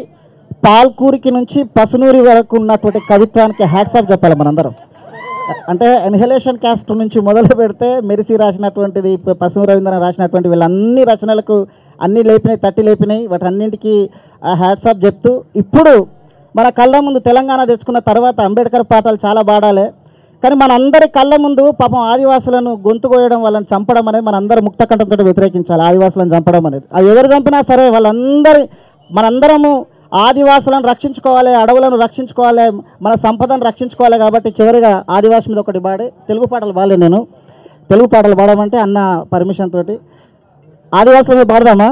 పాల్కూరికి నుంచి పసునూరి వరకు ఉన్నటువంటి కవిత్వానికి హ్యాట్సాప్ చెప్పాలి మనందరం. అంటే ఎన్హలేషన్ క్యాస్ట్ నుంచి మొదలు పెడితే మెరిసి రాసినటువంటిది, పసునూరి రవీంద్రనాథ్ రాసినటువంటి వీళ్ళన్ని రచనలకు అన్నీ లేపినాయి, తట్టి లేపినాయి. వాటన్నింటికి హ్యాట్సాప్ చెప్తూ ఇప్పుడు మన కళ్ళ ముందు తెలంగాణ తెచ్చుకున్న తర్వాత అంబేద్కర్ పాటలు చాలా పాడాలి. కానీ మనందరి కళ్ళ ముందు పాపం ఆదివాసులను గొంతు కోయడం, వాళ్ళని చంపడం అనేది మనందరం ముక్త కంఠంతో వ్యతిరేకించాలి. ఆదివాసులను చంపడం అనేది అది ఎవరు చంపినా సరే మనందరము ఆదివాసులను రక్షించుకోవాలి, అడవులను రక్షించుకోవాలి, మన సంపదను రక్షించుకోవాలి. కాబట్టి చివరిగా ఆదివాసి మీద ఒకటి పాడి తెలుగు పాటలు పాడలే, నేను తెలుగు పాటలు పాడమంటే అన్న పర్మిషన్ తోటి ఆదివాసుల మీద పాడదామా?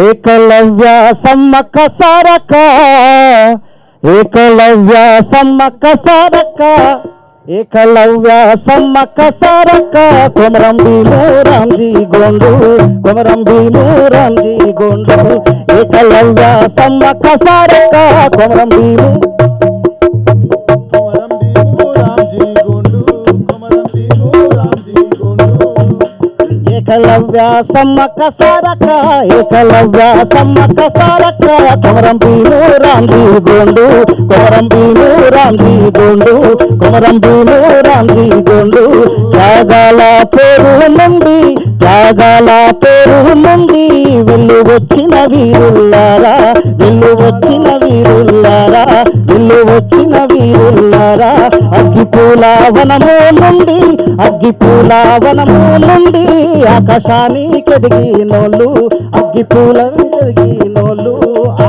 ఏకలవ్య సమ్మక్క సారక్క, ఏకలవ్య సమ్మక్క సారక్క, ఏకలవ్య సమ్మక్క సారక్క, కొమరం భీము రామ్జీ గోండు, కొమరం భీము రామ్జీ గోండు. ఏకలవ్య సమ్మక్క సారక్క, కొమరం భీము రామ్జీ గోండు, కొమరం భీము రామ్జీ గోండు. ఏకలవ్య సమ్మక్క సారక్క, ఏకలవ్య సమ్మక్క సారక్క, కొమరం భీము రామ్జీ గోండు, కొమరం భీము రామ్జీ గోండు, కొమరం భీము రామ్జీ గోండు. త్యాగాల పేరు నుండి, త్యాగాల పేరు నుండి వెళ్ళు వచ్చిన వీరుల్లారా, వెళ్ళు వచ్చిన వీరుల్లారా, వెళ్ళు వచ్చిన వీరుల్లారా. అగ్గిపూల వనము నుండి, అగ్గిపూల వనము నుండి ఆకాశానికి ఎదిగినోళ్ళు, అగ్గిపూల ఎదిగినోళ్ళు,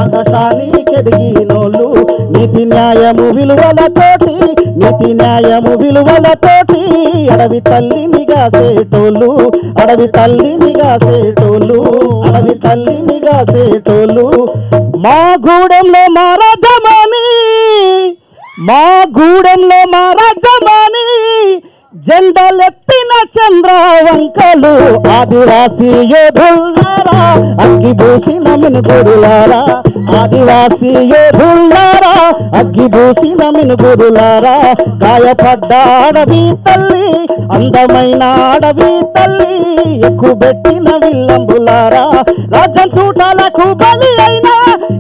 ఆకాశానికి ఎదిగినోళ్ళు. నీతి న్యాయము విలువలతోటి, నీతి న్యాయము విలువలతోటి అడవి తల్లిని గాసేటోళ్ళు, అడవి తల్లిని గాసేటోళ్ళు, అడవి తల్లిని గాసేటోళ్ళు. మా గూడెంలో మా రాజమాని, మా గూడెంలో మా రాజమాని, జెండలెత్తిన చంద్రవంకలు ఆదివాసీ యోధుల్లారా అగ్గిబూసిన మినుగురులారా ఆదివాసీ యోధుల్లారా అగ్గిబూసిన మినుగురులారా గాయపడ్డ అడవి తల్లి అందమైన అడవి తల్లి ఎక్కుబెట్టిన విల్లంబులారా రాజ్యం తూటాలకు బలి అయిన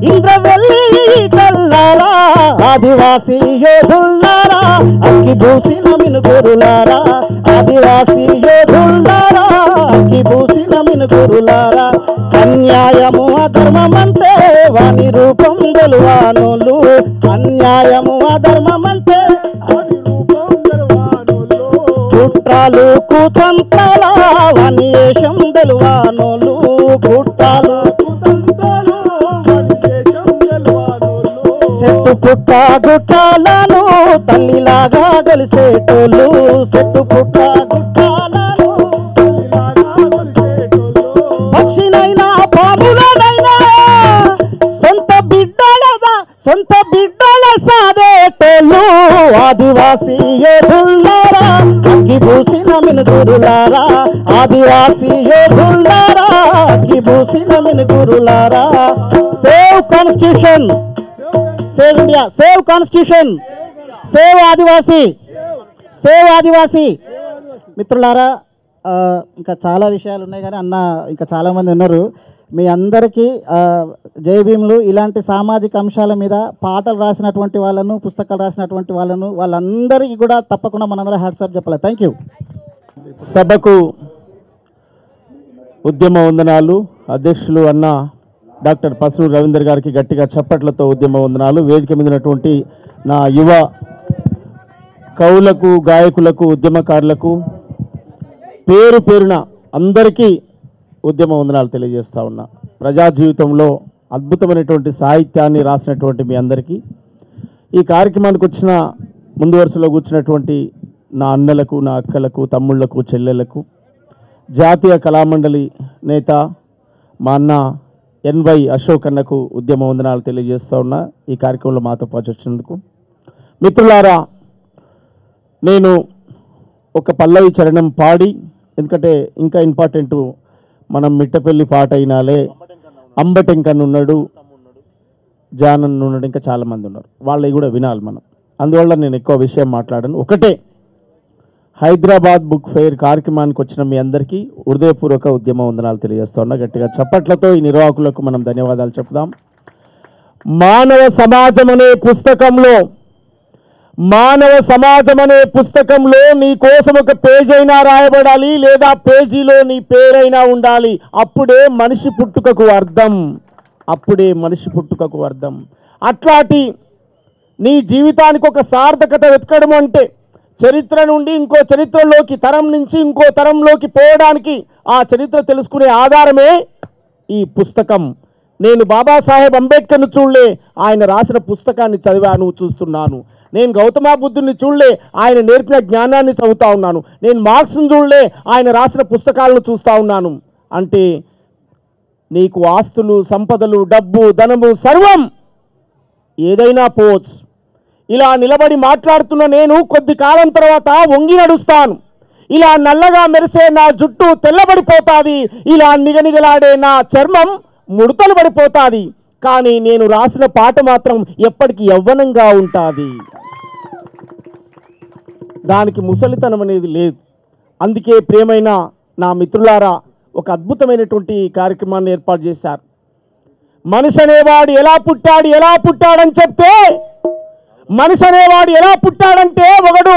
ఇంద్రవెల్లి తల్లారా ఆదివాసీ యోధుల్లారా అగ్గిబూసిన మినుగురులారా ఆదివాసీ యోధుల్లారా అగ్గిబూసిన మినుగురులారా అన్యాయము అధర్మమంటే వాని రూపం గెలువానోళ్ళు అన్యాయము అధర్మమంటే వాని రూపం గెలువానోళ్ళు కుట్రాలు కుతంత్రాల వాని వేషం గెలువానోళ్ళు కుట్రాలు కుతంత్రాలు వాని వేషం గెలువానోళ్ళు చెట్టు పుట్ట గుట్టాలను తల్లిలాగా గలిసేటోళ్ళు చెట్టు పుట్ట గుట్టాలను తల్లిలాగా గలిసేటోళ్ళు పక్షినైనా పాములనైనా సొంత బిడ్డల సాదేటోళ్ళు ఆదివాసీ యోధుల్లారా అగ్గిబూసిన మినుగురులారా ఆదివాసీ యోధుల్లారా అగ్గిబూసిన మినుగురులారా save constitution save India save constitution save Adivasi save Adivasi మిత్రులారా ఇంకా చాలా విషయాలు ఉన్నాయి కానీ అన్న ఇంకా చాలామంది ఉన్నారు మీ అందరికీ జై భీములు ఇలాంటి సామాజిక అంశాల మీద పాటలు రాసినటువంటి వాళ్ళను పుస్తకాలు రాసినటువంటి వాళ్ళందరికీ కూడా తప్పకుండా మనందరం హ్యాట్సాప్ చెప్పాలి థ్యాంక్ యూ సభకు ఉద్యమ వందనాలు అధ్యక్షులు అన్న డాక్టర్ పసునూరు రవీందర్ గారికి గట్టిగా చప్పట్లతో ఉద్యమ వందనాలు వేదిక మీద ఉన్నటువంటి నా యువ కవులకు గాయకులకు ఉద్యమకారులకు పేరు పేరున అందరికీ ఉద్యమ వందనాలు తెలియజేస్తా ఉన్నా ప్రజా జీవితంలో అద్భుతమైనటువంటి సాహిత్యాన్ని రాసినటువంటి మీ అందరికీ ఈ కార్యక్రమానికి వచ్చిన ముందు వరుసలో కూర్చున్నటువంటి నా అన్నలకు నా అక్కలకు తమ్ముళ్లకు చెల్లెళ్లకు జాతీయ కళామండలి నేత మా అన్న ఎన్వై అశోక్ అన్నకు ఉద్యమ వందనాలు తెలియజేస్తూ ఉన్నా ఈ కార్యక్రమంలో మాతో పాటు వచ్చినందుకు మిత్రులారా నేను ఒక పల్లవి చరణం పాడి ఎందుకంటే ఇంకా ఇంపార్టెంట్ మనం మిట్టపల్లి పాట అయినాలే అంబటెంకన్ ఉన్నాడు జానన్ ఉన్నాడు ఇంకా చాలామంది ఉన్నారు వాళ్ళవి కూడా వినాలి మనం అందువల్ల నేను ఎక్కువ విషయం మాట్లాడాను ఒకటే హైదరాబాద్ బుక్ ఫెయిర్ కార్యక్రమానికి వచ్చిన మీ అందరికీ హృదయపూర్వక ఉద్యమ వందనాలు తెలియజేస్తున్నా గట్టిగా చప్పట్లతో ఈ నిర్వాహకులకు మనం ధన్యవాదాలు చెప్దాం మానవ సమాజం అనే పుస్తకంలో నీ కోసం ఒక పేజ్ అయినా రాయబడాలి లేదా పేజీలో నీ పేరైనా ఉండాలి అప్పుడే మనిషి పుట్టుకకు అర్థం అట్లాంటి నీ జీవితానికి ఒక సార్థకత వెతకడం అంటే చరిత్ర నుండి ఇంకో చరిత్రలోకి తరం నుంచి ఇంకో తరంలోకి పోవడానికి ఆ చరిత్ర తెలుసుకునే ఆధారమే ఈ పుస్తకం నేను బాబాసాహెబ్ అంబేద్కర్ను చూడలే ఆయన రాసిన పుస్తకాన్ని చదివాను చూస్తున్నాను నేను గౌతమ బుద్ధుని చూడలే ఆయన నేర్పిన జ్ఞానాన్ని చదువుతా ఉన్నాను నేను మార్క్స్ను చూడలే ఆయన రాసిన పుస్తకాలను చూస్తూ ఉన్నాను అంటే నీకు ఆస్తులు సంపదలు డబ్బు ధనము సర్వం ఏదైనా పోవచ్చు ఇలా నిలబడి మాట్లాడుతున్న నేను కొద్ది కాలం తర్వాత వంగి నడుస్తాను ఇలా నల్లగా మెరిసే నా జుట్టు తెల్లబడిపోతుంది ఇలా నిగనిగలాడే నా చర్మం ముడతలు పడిపోతుంది కానీ నేను రాసిన పాట మాత్రం ఎప్పటికీ యవ్వనంగా ఉంటుంది దానికి ముసలితనం అనేది లేదు అందుకే ప్రియమైన నా మిత్రులారా ఒక అద్భుతమైనటువంటి కార్యక్రమాన్ని ఏర్పాటు చేశారు మనిషి అనేవాడు ఎలా పుట్టాడని చెప్తే మనిషి అనేవాడు ఎలా పుట్టాడంటే ఒకడు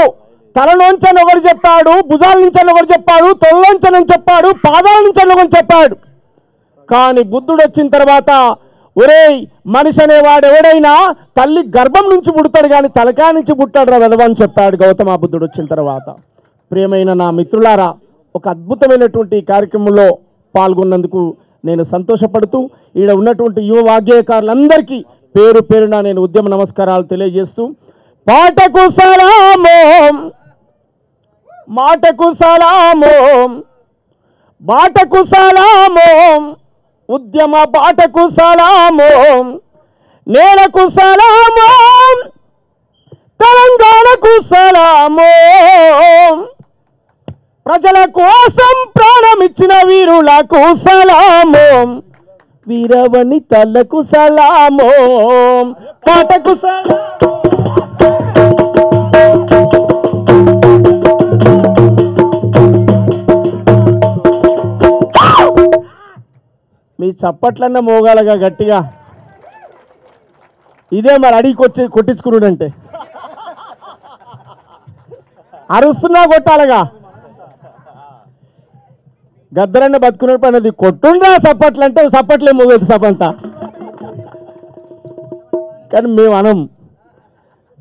తలలోంచని ఒకడు చెప్పాడు భుజాల నుంచి ఒకడు చెప్పాడు తొలలోంచని చెప్పాడు పాదాల నుంచి ఒకడు చెప్పాడు కానీ బుద్ధుడు వచ్చిన తర్వాత ఒరేయ్ మనిషి అనేవాడు ఎవడైనా తల్లి గర్భం నుంచి పుడతాడు కానీ తలకాయ నుంచి పుట్టాడు రా వెదవని చెప్పాడు గౌతమ బుద్ధుడు వచ్చిన తర్వాత ప్రియమైన నా మిత్రులారా ఒక అద్భుతమైనటువంటి కార్యక్రమంలో పాల్గొన్నందుకు నేను సంతోషపడుతూ ఈడ ఉన్నటువంటి యువ వాగ్గేయకారులందరికీ పేరు పేరున నేను ఉద్యమ నమస్కారాలు తెలియజేస్తూ పాటకు సలామోం మాటకు సలామోం బాటకు సలామోం ఉద్యమ బాటకు సలామోం నేలకు సలామోం తెలంగాణకు సలామోం ప్రజల కోసం ప్రాణమిచ్చిన వీరులకు సలాము, వీరవని తలకు సలాము, పాటకు సలాము. మీ చప్పట్లన్న మోగాలగా గట్టిగా. ఇదే మరి అడిగికొచ్చి కొట్టించుకున్నాడు అంటే అరుస్తున్నా కొట్టాలగా. గద్దరన్న బతుకున్న పన్నది కొట్టుండ్రా చప్పట్లు అంటే చప్పట్లే మోగదు సపంతా. కానీ మేము అనం.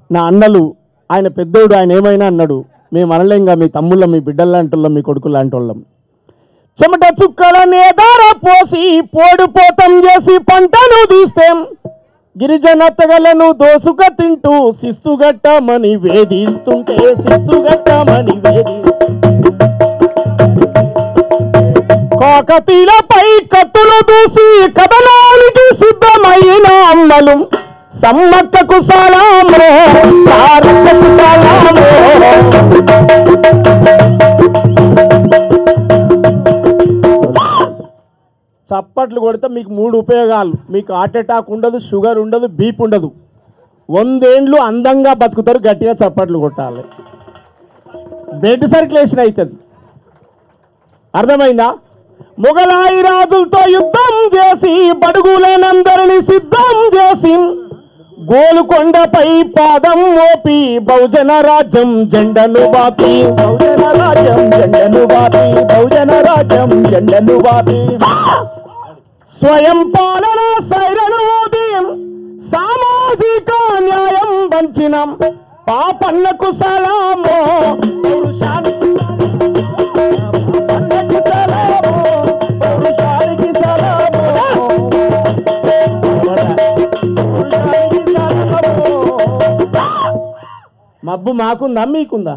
నా అన్నలు, ఆయన పెద్దోడు, ఆయన ఏమైనా అన్నాడు, మేము అనలేంగా. మీ తమ్ముళ్ళం, మీ బిడ్డలు లాంటి వాళ్ళం, మీ కొడుకులు లాంటి వాళ్ళం. చెమట చుక్కలనే దార పోసి పోడుపోతం చేసి పంటను తీస్తే గిరిజన తెగలను దోసుక తింటూ శిస్తుగట్టమని వేధిస్తుంటే శిస్తుగట్టమని కాకతీలపై కత్తులు దూసి కథనానికి సిద్ధమైన అమ్మలు సమ్మక్కకు సలాము, సారక్కకు సలాము. చప్పట్లు కొడితే మీకు 3 ఉపయోగాలు. మీకు హార్ట్ అటాక్ ఉండదు, షుగర్ ఉండదు, బీపీ ఉండదు. 100 ఏండ్లు అందంగా బతుకుతారు. గట్టిగా చప్పట్లు కొట్టాలి. బ్లడ్ సర్క్యులేషన్ అవుతుంది. అర్థమైందా? మొగలాయి రాజులతో యుద్ధం చేసి బడుగులనందరినీ సిద్ధం చేసి గోలుకొండపై పాదం మోపి బహుజన రాజ్యం జెండను బాపి, బహుజన రాజ్యం జెండను బాపి, బహుజన రాజ్యం జెండను బాపి స్వయం పాలన సైరను ఊది సామాజిక న్యాయం పంచిన పాపన్నకు సలాము, పౌరుషానికి సలాము, పౌరుషానికి సలాము. మబ్బు మాకుందా మీకుందా?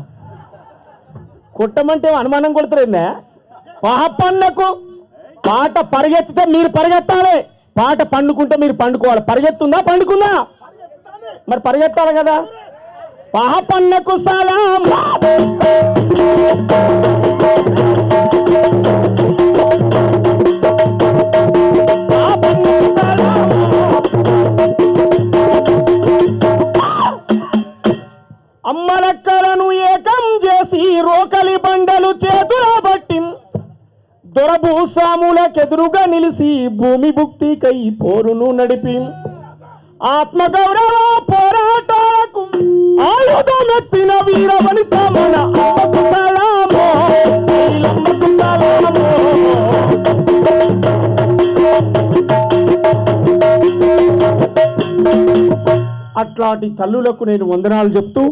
కొట్టమంటే అనుమానం కొడతారేందా? పాపన్నకు పాట పరిగెత్తితే మీరు పరిగెత్తాలి, పాట పండుకుంటే మీరు పండుకోవాలి. పరిగెత్తుందా పండుకుందా? మరి పరిగెత్తాలి కదా. పాపన్నకు సలాం. అమ్మలక్కలను ఏకం చేసి రోకలి బండలు చేతుల బట్టి దొరభూసాములకెదురుగా నిలిచి భూమి భుక్తికై పోరును నడిపి ఆత్మగౌరవ పోరాటాలకు ఆయుధమెత్తిన వీరవనిత మన అమ్మకు సలాము, ఐలమ్మకు సలాము. అట్లాంటి తల్లులకు నేను వందనాలు చెప్తూ,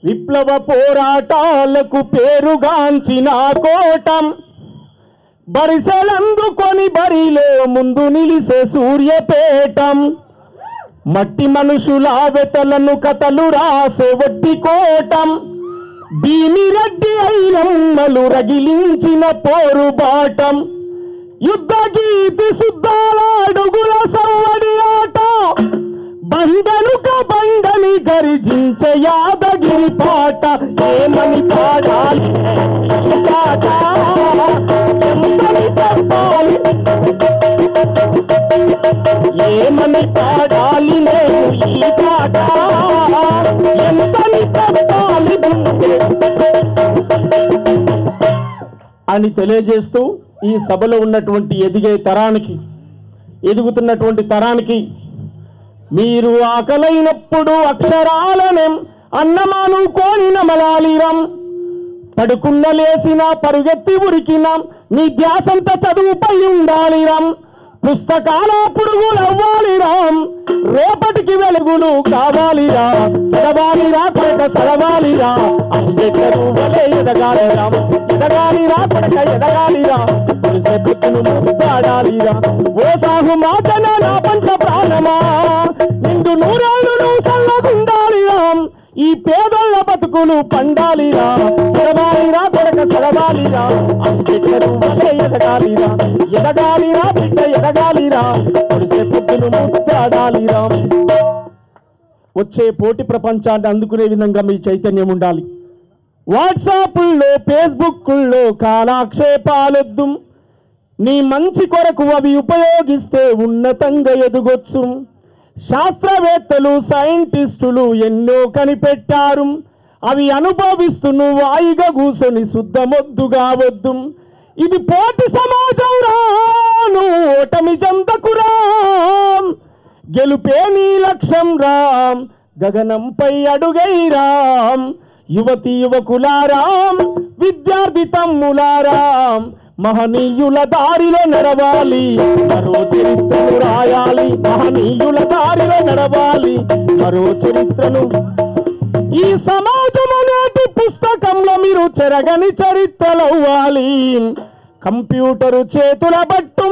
విప్లవ పోరాటాలకు పేరుగాంచిన కోటం బరిసెలందుకొని బరిలో ముందు నిలిసే సూర్యపేటం మట్టి మనుషుల వెతలను కథలు రాసే వట్టి కోటం భీమిరెడ్డి ఐలమ్మలు రగిలించిన పోరుబాటం యుద్ధ గీతి శుద్ధాల అడుగుల సవ్వడి ఆట బండనుక బండని గరిజించే యాదగిరి పాట ఏమని పాడాలి ఈ పాట ఎంతని చెప్పాలి ఏమని పాడాలి నేను ఈ పాట ఎంతని చెప్పాలి అని తెలియజేస్తూ ఈ సభలో ఉన్నటువంటి ఎదుగుతున్నటువంటి తరానికి మీరు ఆకలైనప్పుడు అక్షరాలనే అన్నమానుకోని నమలాలిరం పడుకున్న లేసిన పరుగెత్తి ఉరికిన మీ ధ్యాసంత చదువుపై ఉండాలిరం పుస్తకాల పురుగులవ్వాలిరాం రేపటికి వెలుగులు కావాలిరా సడవాలిరా కొడక సడవాలిరా అంబేద్కరు వలె ఎదగాలిరా కొడక ఎదగాలిరా పులిసే పుట్టును ముద్దాడాలిరా ఓ సాహు మాతన నా పంచ ప్రాణమా నిండు నూరేళ్ళు నువ్వు సల్లగుండాలిరా ఈ పేదోళ్ళ బతుకులు పండాలిరా సడవాలిరా కొడక సడవాలిరా అంబేద్కరు వలె ఎదగాలిరా బిడ్డ ఎదగాలిరా పులిసే పుట్టును ముద్దాడాలిరా వచ్చే పోటీ ప్రపంచాన్ని అందుకునే విధంగా మీ చైతన్యం ఉండాలి. వాట్సాప్ల్లో ఫేస్బుక్ల్లో కాలాక్షేపాలొద్దు, నీ మంచి కొరకు అవి ఉపయోగిస్తే ఉన్నతంగా ఎదుగొచ్చు. శాస్త్రవేత్తలు సైంటిస్టులు ఎన్నో కనిపెట్టారు, అవి అనుభవిస్తూ నువ్వు వాయిగా కూసొని శుద్ధమొద్దు కావద్దు. ఇది పోటీ సమాజం రాను ఓటమి చెందకురా, గెలుపే నీ లక్ష్యం రామ్, గగనంపై అడుగైరాం. యువతి యువకులారాం, విద్యార్థి తమ్ములారాం, మహనీయుల దారిలో నడవాలి, మరో చరిత్రను రాయాలి. మహనీయుల దారిలో నడవాలి, మరో చరిత్రను. ఈ సమాజం నేటి పుస్తకంలో మీరు చెరగని చరిత్రలవ్వాలి. కంప్యూటరు చేతుల బట్టు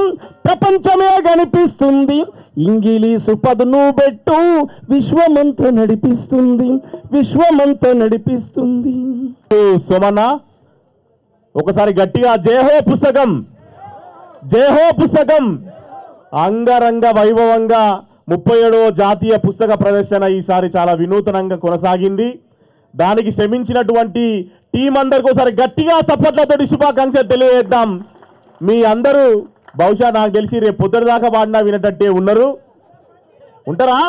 ప్రపంచమే కనిపిస్తుంది, ఇంగిలీసు పదును బెట్టు విశ్వమంతా నడిపిస్తుంది, విశ్వమంతా నడిపిస్తుంది. సోమన్న ఒకసారి గట్టిగా జయహో పుస్తకం, జయహో పుస్తకం. అంగరంగ వైభవంగా 37వ జాతీయ పుస్తక ప్రదర్శన ఈసారి చాలా వినూతనంగా కొనసాగింది. దానికి శ్రమించినటువంటి టీం అందరికీ ఒకసారి గట్టిగా సపోర్ట్లతో శుభాకాంక్షలు తెలియజేద్దాం. మీ అందరూ బహుశా నాకు తెలిసి రేపు పొద్దుదాకా పాడినా వినేటట్టే ఉంటారా?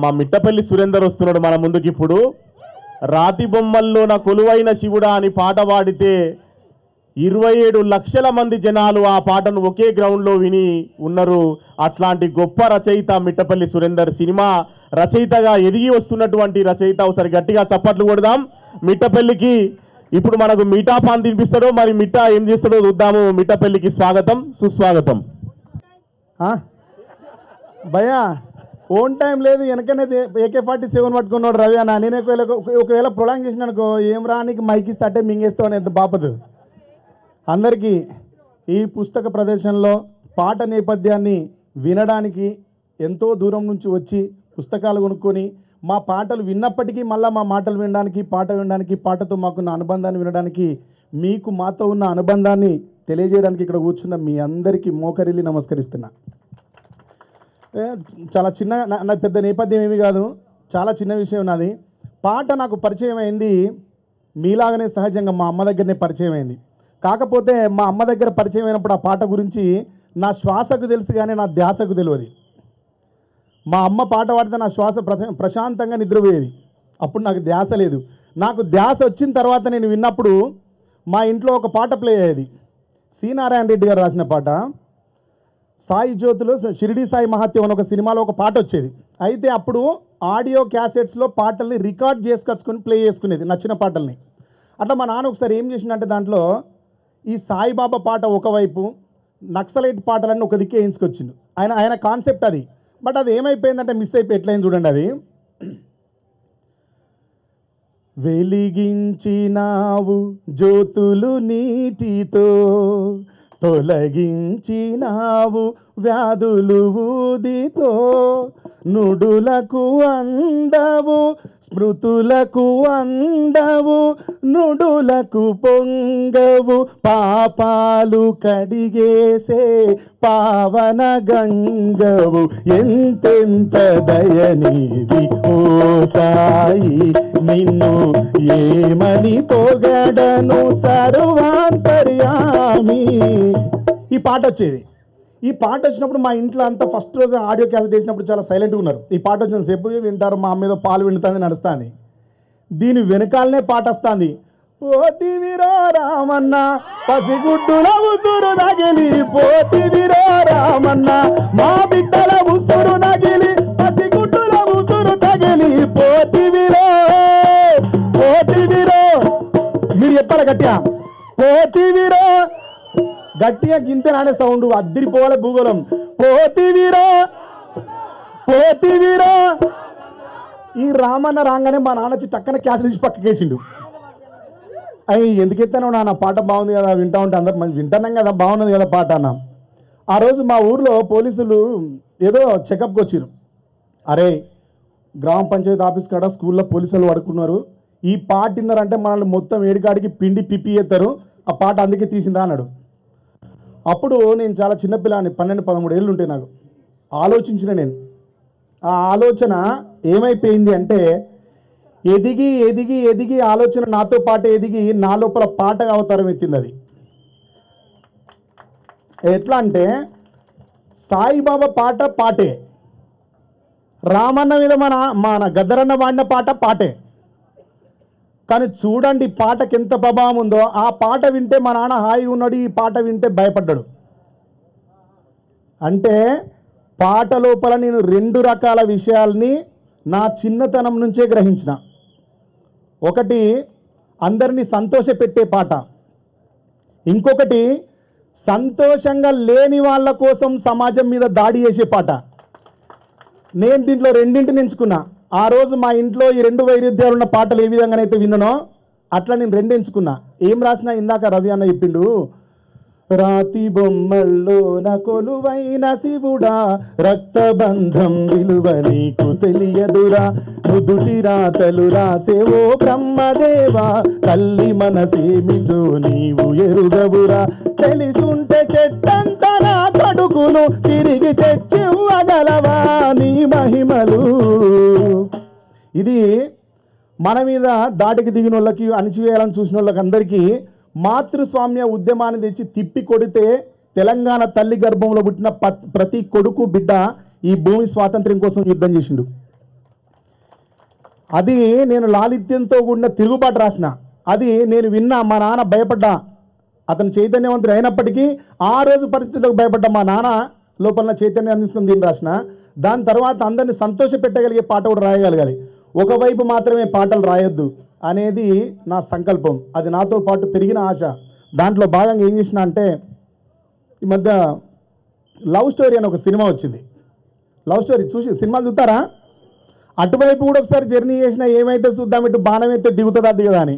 మా మిట్టపల్లి సురేందర్ వస్తున్నాడు మన ముందుకి. ఇప్పుడు రాతి బొమ్మల్లో నా కొలువైన శివుడా అని పాట పాడితే 27 లక్షల మంది జనాలు ఆ పాటను ఒకే గ్రౌండ్లో విని ఉన్నారు. అట్లాంటి గొప్ప రచయిత మిట్టపల్లి సురేందర్, సినిమా రచయితగా ఎదిగి వస్తున్నటువంటి రచయిత. ఒకసారి గట్టిగా చప్పట్లు కొడదాం మిట్టపల్లికి. ఇప్పుడు మనకు మిఠా పాన్ తినిపిస్తాడో మరి మిఠా ఏం చేస్తాడో చూద్దాము. మిట్టపల్లికి స్వాగతం సుస్వాగతం. భయ్యా ఓన్ టైం లేదు, వెనకనే AK-47 పట్టుకున్నాడు రవి అన్న. నేను ఒకవేళ ప్రొలాంగ్ చేసిన అనుకో, ఏం రానికి మైక్ ఇస్తే అంటే మింగేస్తావు అని ఎంత బాపదు. అందరికీ ఈ పుస్తక ప్రదర్శనలో పాట నేపథ్యాన్ని వినడానికి ఎంతో దూరం నుంచి వచ్చి పుస్తకాలు కొనుక్కొని మా పాటలు విన్నప్పటికీ మళ్ళీ మా మాటలు వినడానికి, పాట వినడానికి, పాటతో మాకున్న అనుబంధాన్ని వినడానికి, మీకు మాతో ఉన్న అనుబంధాన్ని తెలియజేయడానికి ఇక్కడ కూర్చున్న మీ అందరికీ మోకరిల్లి నమస్కరిస్తున్నా. చాలా చిన్న, నా పెద్ద నేపథ్యం ఏమీ కాదు, చాలా చిన్న విషయం నాది. పాట నాకు పరిచయం అయింది మీలాగనే సహజంగా మా అమ్మ దగ్గరనే పరిచయం అయింది. కాకపోతే మా అమ్మ దగ్గర పరిచయం అయినప్పుడు ఆ పాట గురించి నా శ్వాసకు తెలుసు కానీ నా ధ్యాసకు తెలియదు. మా అమ్మ పాట పాడితే నా శ్వాస ప్రశాంతంగా నిద్రపోయేది, అప్పుడు నాకు ధ్యాస లేదు. నాకు ధ్యాస వచ్చిన తర్వాత నేను విన్నప్పుడు మా ఇంట్లో ఒక పాట ప్లే అయ్యేది. సి నారాయణ రెడ్డి గారు రాసిన పాట. సాయి జ్యోతిలో షిరిడి సాయి మహత్యం అని ఒక సినిమాలో ఒక పాట వచ్చేది. అయితే అప్పుడు ఆడియో క్యాసెట్స్లో పాటల్ని రికార్డ్ చేసుకొచ్చుకొని ప్లే చేసుకునేది నచ్చిన పాటల్ని. అట్లా మా నాన్న ఒకసారి ఏం చేసిందంటే దాంట్లో ఈ సాయిబాబా పాట ఒకవైపు, నక్సలైట్ పాటలన్నీ ఒక దిక్కే వేయించుకొచ్చిండు. ఆయన కాన్సెప్ట్ అది. బట్ అది ఏమైపోయిందంటే మిస్ అయిపోయి ఎట్లయింది చూడండి. అది వెలిగించినావు జ్యోతులు నీటితో, తొలగించినావు వ్యాధులు ఊదితో, నుడులకు అందవు స్మృతులకు అందవు, నుడులకు పొంగవు పాపాలు కడిగేసే పావన గంగవు, ఎంతెంత దయనీది ఓ సాయి, నిన్ను ఏమని పొగడను సర్వాంతర్యామి. ఈ పాట వచ్చేది. ఈ పాట వచ్చినప్పుడు మా ఇంట్లో అంతా ఫస్ట్ రోజు ఆడియో క్యాసెట్ వేసినప్పుడు చాలా సైలెంట్గా ఉన్నారు. ఈ పాట వచ్చిన సేపు వింటారు, మా అమ్మ మీద పాలు వింటుంది నడుస్తుంది. దీని వెనకాలనే పాట వస్తుంది. పోతివిరో రామన్న పసిగుడ్డుల ఉసురు నగిలి, పోతివిరో రామన్న మా బిడ్డల ఉసురు నగిలి, పసిగుడ్డుల ఉసురు తగిలి, పోతివిరో పోతివిరో. మీరు చెప్పాలి గట్టిగా, పోతివిరో. గట్టిగా గింతే నానే సౌండ్ అద్దరిపోవాలి భూగోళం. పోతివిరో పోతివిరో. ఈ రామన్న రాగానే మా నాన్న వచ్చి టక్కన క్యాసెట్ ఇచ్చి పక్కకేసిండు. అయ్యి ఎందుకు ఎత్తాను నా పాట బాగుంది కదా, వింటా ఉంటే అందరు మంచి వింటున్నాం కదా, బాగున్నది కదా పాట అన్న. ఆ రోజు మా ఊర్లో పోలీసులు ఏదో చెకప్కి వచ్చారు. అరే గ్రామ పంచాయతీ ఆఫీస్ కాడ స్కూల్లో పోలీసులు పడుకున్నారు, ఈ పాట విన్నారంటే మనల్ని మొత్తం ఏడికాడికి పిండి పిప్పి ఎత్తారు, ఆ పాట అందుకే తీసిందా అన్నాడు. అప్పుడు నేను చాలా చిన్నపిల్లాన్ని, 12-13 ఏళ్ళు ఉంటాయి నాకు. ఆలోచించిన నేను ఆ ఆలోచన ఏమైపోయింది అంటే, ఎదిగి ఎదిగి ఎదిగి ఆలోచన నాతో పాటు ఎదిగి నా లోపల పాటగా అవతారం ఎత్తింది. అది ఎట్లా అంటే సాయిబాబా పాట పాటే, రామన్న మీద మన గద్దరన్న వాడిన పాట పాటే. కానీ చూడండి పాటకి ఎంత ప్రభావం ఉందో. ఆ పాట వింటే మా నాన్న హాయిగా ఉన్నాడు, ఈ పాట వింటే భయపడ్డాడు. అంటే పాట లోపల నేను 2 రకాల విషయాల్ని నా చిన్నతనం నుంచే గ్రహించిన. ఒకటి అందరినీ సంతోషపెట్టే పాట, ఇంకొకటి సంతోషంగా లేని వాళ్ళ కోసం సమాజం మీద దాడి చేసే పాట. నేను దీంట్లో రెండింటిని ఎంచుకున్నా. ఆ రోజు మా ఇంట్లో ఈ 2 వైరుధ్యాలు ఉన్న పాటలు ఏ విధంగానైతే విన్నానో అట్లా నేను 2 ఎంచుకున్నా. ఏం రాసినా ఇందాక రవి అన్న చెప్పిండు, రాతి బొమ్మల్లో నా కొలువైన శివుడా, రక్తబంధం విలువ నీకు తెలియదురా, నుదుటి రాతలు రాసేవో బ్రహ్మదేవా, తల్లి మనసేమిటో నీవు ఎరుగవురా, తెలిసుంటే చెట్టంత నా కొడుకును తిరిగి తెచ్చివ్వగలవా నీ మహిమలు. ఇది మన మీద దాటికి దిగిన వాళ్ళకి, అణిచివేయాలని చూసిన వాళ్ళకి అందరికీ మాతృస్వామ్య ఉద్యమాన్ని తెచ్చి తిప్పి కొడితే తెలంగాణ తల్లి గర్భంలో పుట్టిన ప్రతి కొడుకు బిడ్డ ఈ భూమి స్వాతంత్ర్యం కోసం యుద్ధం చేసిండు. అది నేను లాలిత్యంతో కూడిన తిరుగుబాటు రాసిన. అది నేను విన్నా, మా నాన్న భయపడ్డా. అతను చైతన్యవంతుడు అయినప్పటికీ ఆ రోజు పరిస్థితులకు భయపడ్డా. మా నాన్న లోపల చైతన్యం అందించుకుని దీన్ని రాసిన. దాని తర్వాత అందరిని సంతోష పెట్టగలిగే పాట కూడా రాయగలగాలి. ఒకవైపు మాత్రమే పాటలు రాయొద్దు అనేది నా సంకల్పం. అది నాతో పాటు పెరిగిన ఆశ. దాంట్లో భాగంగా ఏం చేసిన అంటే, ఈ మధ్య లవ్ స్టోరీ అని ఒక సినిమా వచ్చింది. లవ్ స్టోరీ సినిమాలు చూస్తారా? అటువైపు కూడా ఒకసారి జర్నీ చేసిన, ఏమైతే చూద్దాం, ఇటు బాణం అయితే దిగుతుందా దిగదా అని.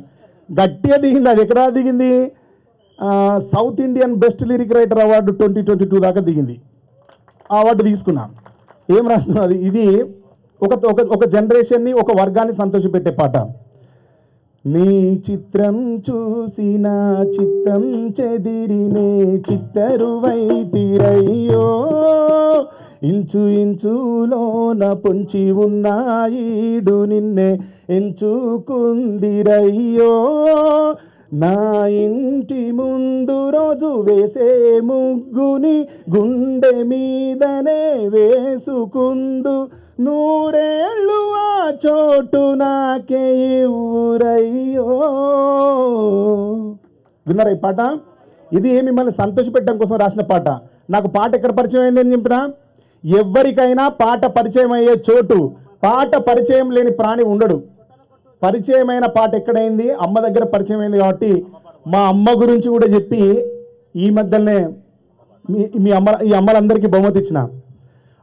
గట్టిగా దిగింది. అది ఎక్కడ దిగింది? South Indian best lyric writer award 2022 దాకా దిగింది. ఆ అవార్డు తీసుకున్నాం. ఏం రాసిన అది? ఇది ఒక జనరేషన్ని, ఒక వర్గాన్ని సంతోషపెట్టే పాట. నీ చిత్రం చూసిన చిత్తం చెదిరినే చిత్తరువైతిరయ్యో, ఇంచు ఇంచులోన పొంచి ఉన్నాయిడు నిన్నే ఎంచుకుందిరయ్యో, నా ఇంటి ముందు రోజు వేసే ముగ్గుని గుండె మీదనే వేసుకుందు, 100 ఏళ్ళు ఆ చోటు నాకే ఊరయ్యో. విన్నారా ఈ పాట? ఇది మిమ్మల్ని సంతోషపెట్టడం కోసం రాసిన పాట. నాకు పాట ఎక్కడ పరిచయం అయిందని చెప్పినా, ఎవరికైనా పాట పరిచయం అయ్యే చోటు, పాట పరిచయం లేని ప్రాణి ఉండడు. పరిచయమైన పాట ఎక్కడైంది? అమ్మ దగ్గర పరిచయం అయింది. కాబట్టి మా అమ్మ గురించి కూడా చెప్పి ఈ మధ్యనే ఈ అమ్మలందరికీ బహుమతి ఇచ్చిన.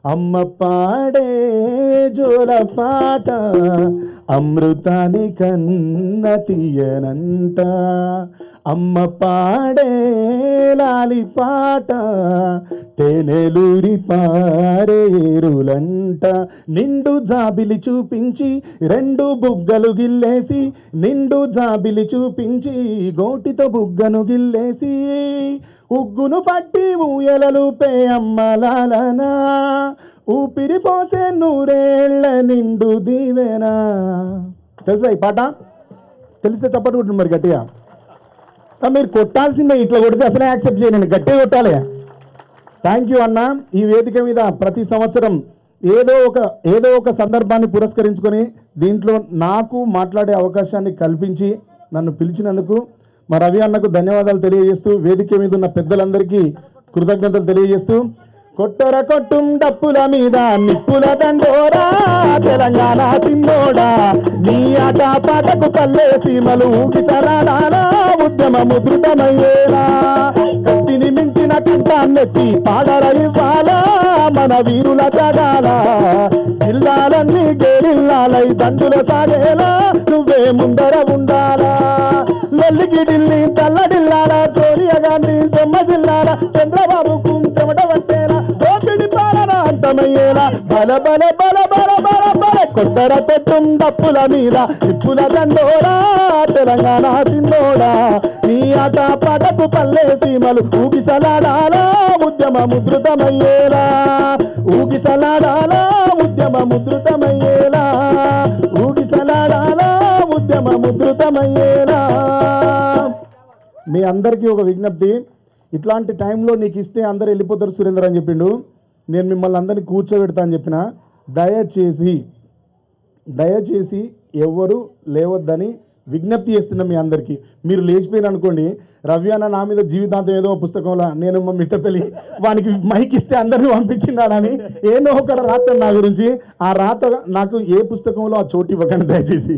అమ్మ పాడే జోల పాట అమృతాని కన్న తీయనంట, అమ్మ పాడే లాలి పాట తేనెలూరి పారేరులంట, నిండు జాబిలి చూపించి 2 బుగ్గలు గిల్లేసి, నిండు జాబిలి చూపించి గోటితో బుగ్గను గిల్లేసి, ఉగ్గును పట్టి ఊయలలుపే అమ్మలాలనా, ఊపిరి పోసే 100 ఏళ్ల నిండు దీవెనా. తెలుసా ఈ పాట? తెలిస్తే చప్పట్లు కొట్టింది మరి గట్టిగా. మీరు కొట్టాల్సిందే, ఇట్లా కొడితే అసలే యాక్సెప్ట్ చేయను, గట్టిగా కొట్టాలి. థ్యాంక్ యూ అన్న. ఈ వేదిక మీద ప్రతి సంవత్సరం ఏదో ఒక సందర్భాన్ని పురస్కరించుకొని దీంట్లో నాకు మాట్లాడే అవకాశాన్ని కల్పించి నన్ను పిలిచినందుకు మా రవి అన్నకు ధన్యవాదాలు తెలియజేస్తూ, వేదిక మీద ఉన్న పెద్దలందరికీ కృతజ్ఞతలు తెలియజేస్తూ, కొట్టర కొట్టుం డప్పుల మీద నిప్పుల దండోరా తెలంగాణ తిన్నోడా, నీ ఆట పాటకు పల్లె సీమలు ఊగిసరాడాలా, ఉద్యమ ముద్రితమయ్యేలా, కత్తిని మించిన కంటాన్నెత్తి పాడర ఇవ్వాలా, మన వీరుల త్యాగాల జిల్లాలన్నీ గేరిల్లాలై దండుల సాగేలా, నువ్వే ముందర ఉండాలా, లొల్లికి ఢిల్లీ తల్లడిల్లాలా, సోనియా గాంధీ సొమ్మ జిల్లాల, చంద్రబాబుకు చెమట పట్టేలా, దోపిడి పాలన అంతమయ్యేలా, బల బల బల బల బల బల కొట్టర పెట్టుం డప్పుల మీద నిప్పుల దండోరా తెలంగాణ సిన్నోడా, నీ ఆట పాటకు పల్లె సీమలు ఊగిసలాడాలా, ఉద్యమ ముద్రితమయ్యేలా, ఊగిసలాడాలా, ఉద్యమ ముద్రితమయ్యేలా, ఊగిసలాడాలా. అందరికీ ఒక విజ్ఞప్తి, ఇట్లాంటి టైంలో నీకు ఇస్తే అందరు వెళ్ళిపోతారు సురేందర్ అని చెప్పిండు. నేను మిమ్మల్ని అందరినీ కూర్చోబెడతా అని చెప్పిన. దయచేసి ఎవ్వరు లేవద్దని విజ్ఞప్తి చేస్తున్నా మీ అందరికీ. మీరు లేచిపోయిన అనుకోండి, రవి అన్న నా మీద జీవితాంతం ఏదో పుస్తకంలో నేను మా మిట్టపల్లి వానికి మైక్ ఇస్తే అందరినీ పంపించినాడని ఏదో ఒకటి రాస్తాను నా గురించి. ఆ రాత నాకు ఏ పుస్తకంలో ఆ చోటు ఇవ్వకండి దయచేసి.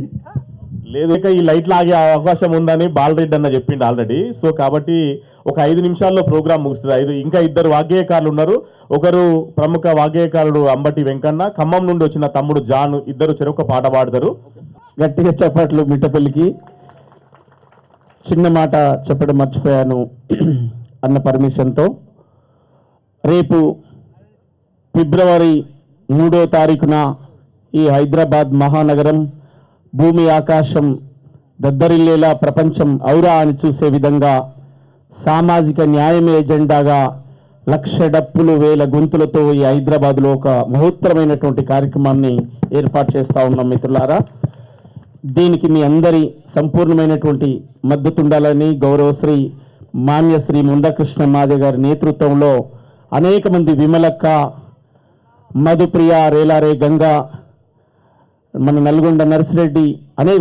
లేదు, ఇక ఈ లైట్ లాగే అవకాశం ఉందని బాలరెడ్డి అన్న చెప్పిండు ఆల్రెడీ. సో కాబట్టి ఒక 5 నిమిషాల్లో ప్రోగ్రామ్ ముగుస్తుంది. ఇంకా 2 వాగ్గేయకారులు ఉన్నారు. ఒకరు ప్రముఖ వాగ్గేయకారుడు అంబటి వెంకన్న, ఖమ్మం నుండి వచ్చిన తమ్ముడు జాన్, ఇద్దరు చెరొక పాట పాడతారు. గట్టిగా చెప్పట్లు మిట్టపల్లికి. చిన్న మాట చెప్పడం మర్చిపోయాను అన్న పర్మిషన్తో. రేపు ఫిబ్రవరి 3వ తారీఖున ఈ హైదరాబాద్ మహానగరం భూమి ఆకాశం దద్దరిల్లేలా ప్రపంచం ఔరా అని చూసే విధంగా సామాజిక న్యాయమే ఎజెండాగా 1,00,000 డప్పులు 1,000 గొంతులతో ఈ హైదరాబాద్లో ఒక మహోత్తరమైనటువంటి కార్యక్రమాన్ని ఏర్పాటు చేస్తూ ఉన్నాం మిత్రులారా. దీనికి మీ అందరి సంపూర్ణమైనటువంటి మద్దతు ఉండాలని గౌరవశ్రీ మాన్యశ్రీ ముండకృష్ణ మాదే గారి నేతృత్వంలో అనేక మంది, విమలక్క, మధుప్రియ, రేలారే గంగా, మన నల్గొండ నర్సిరెడ్డి,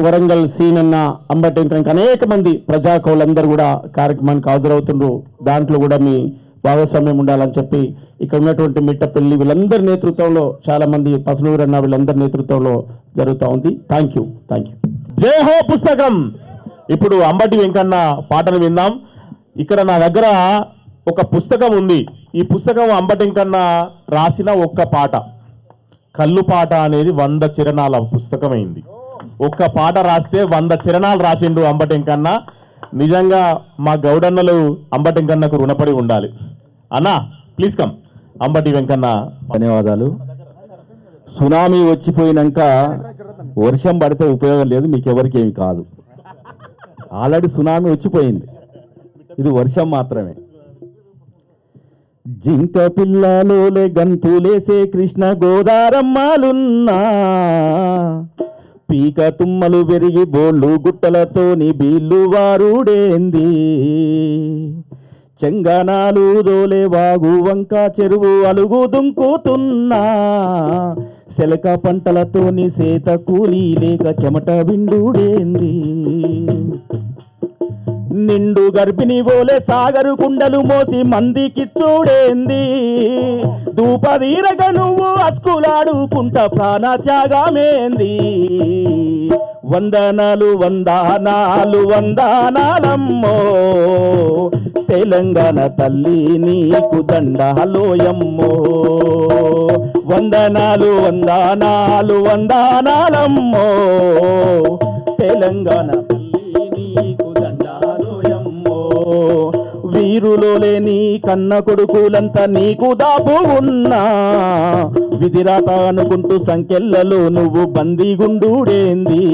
వరంగల్ సీనన్న, అంబటి ఇంకా అనేక మంది ప్రజాకవులందరూ కూడా కార్యక్రమానికి హాజరవుతుండ్రు. దాంట్లో కూడా మీ భాగస్వామ్యం ఉండాలని చెప్పి ఇక్కడ ఉన్నటువంటి మిట్టపల్లి వీళ్ళందరి నేతృత్వంలో, చాలామంది పసులూరన్న వీళ్ళందరి నేతృత్వంలో జరుగుతూ ఉంది. Thank you. జై హో పుస్తకం. ఇప్పుడు అంబటి వెంకన్న పాటను విందాం. ఇక్కడ నా దగ్గర ఒక పుస్తకం ఉంది. ఈ పుస్తకం అంబటి వెంకన్న రాసిన ఒక్క పాట, కల్లు పాట అనేది 100 చరణాల పుస్తకమైంది. ఒక్క పాట రాస్తే 100 చరణాలు రాసిండు అంబటి వెంకన్న. నిజంగా మా గౌడన్నలు అంబటి వెంకన్నకు రుణపడి ఉండాలి. అన్నా ప్లీజ్ కమ్. అంబటి వెంకన్న. ధన్యవాదాలు. సునామీ వచ్చిపోయినాక వర్షం పడితే ఉపయోగం లేదు, మీకు ఎవరికి ఏమి కాదు. ఆల్రెడీ సునామీ వచ్చిపోయింది, ఇది వర్షం మాత్రమే. జింక పిల్లలోలే గంతులేసే కృష్ణ గోదారమ్మాలున్నా, పీక తుమ్మలు పెరిగి బోళ్ళు గుట్టలతోని బీళ్ళు వారుడేంది, చెంగనాలు దోలే వాగు వంక చెరువు అలుగు దుంకుతున్నా, శలక పంటలతోని సేత కూలి లేక చెమట విండుడేంది, నిండు గర్భిణి ఓలే సాగరు కుండలు మోసి మందికి చూడేంది, దూపదీరగ నువ్వు అస్కులాడుకుంట ప్రాణ త్యాగమేంది, వందనాలు వందనాలు వందనాలమ్మో తెలంగాణ తల్లి నీకు దండాలోయమ్మో, వందనాలు వందనాలు వందనాలమ్మో తెలంగాణ తల్లి నీకు దండాలోయమ్మో, వీరులో లేని కన్న కొడుకులంతా నీకు దాపు ఉన్నా, విధిరాత అనుకుంటూ సంఖ్యలలో నువ్వు బందీగుండుడేంది,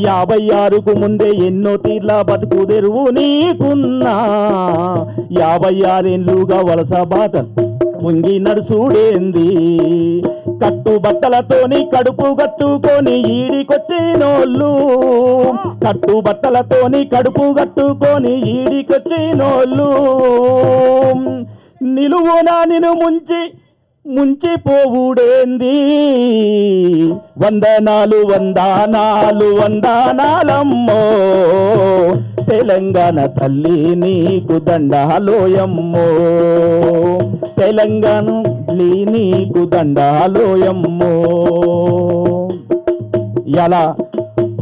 56కు ముందే ఎన్నో తీర్ల బతుకు తెరువు నీకున్నా, 56 ఏళ్ళుగా వలస బాట వంగి నడుసుడేంది, కట్టు బట్టలతోని కడుపు కట్టుకొని ఈడికొచ్చినోళ్ళు, కట్టు బట్టలతోని కడుపు కట్టుకొని ఈడికొచ్చినోళ్ళు, నిలువునా నిన్ను ముంచిపోవుడేంది, వందనాలు వందనాలు వందనాలమ్మో తెలంగాణ తల్లి నీకు దండాలోయమ్మో, తెలంగాణ నీకు దండాలోయమ్మో. ఇలా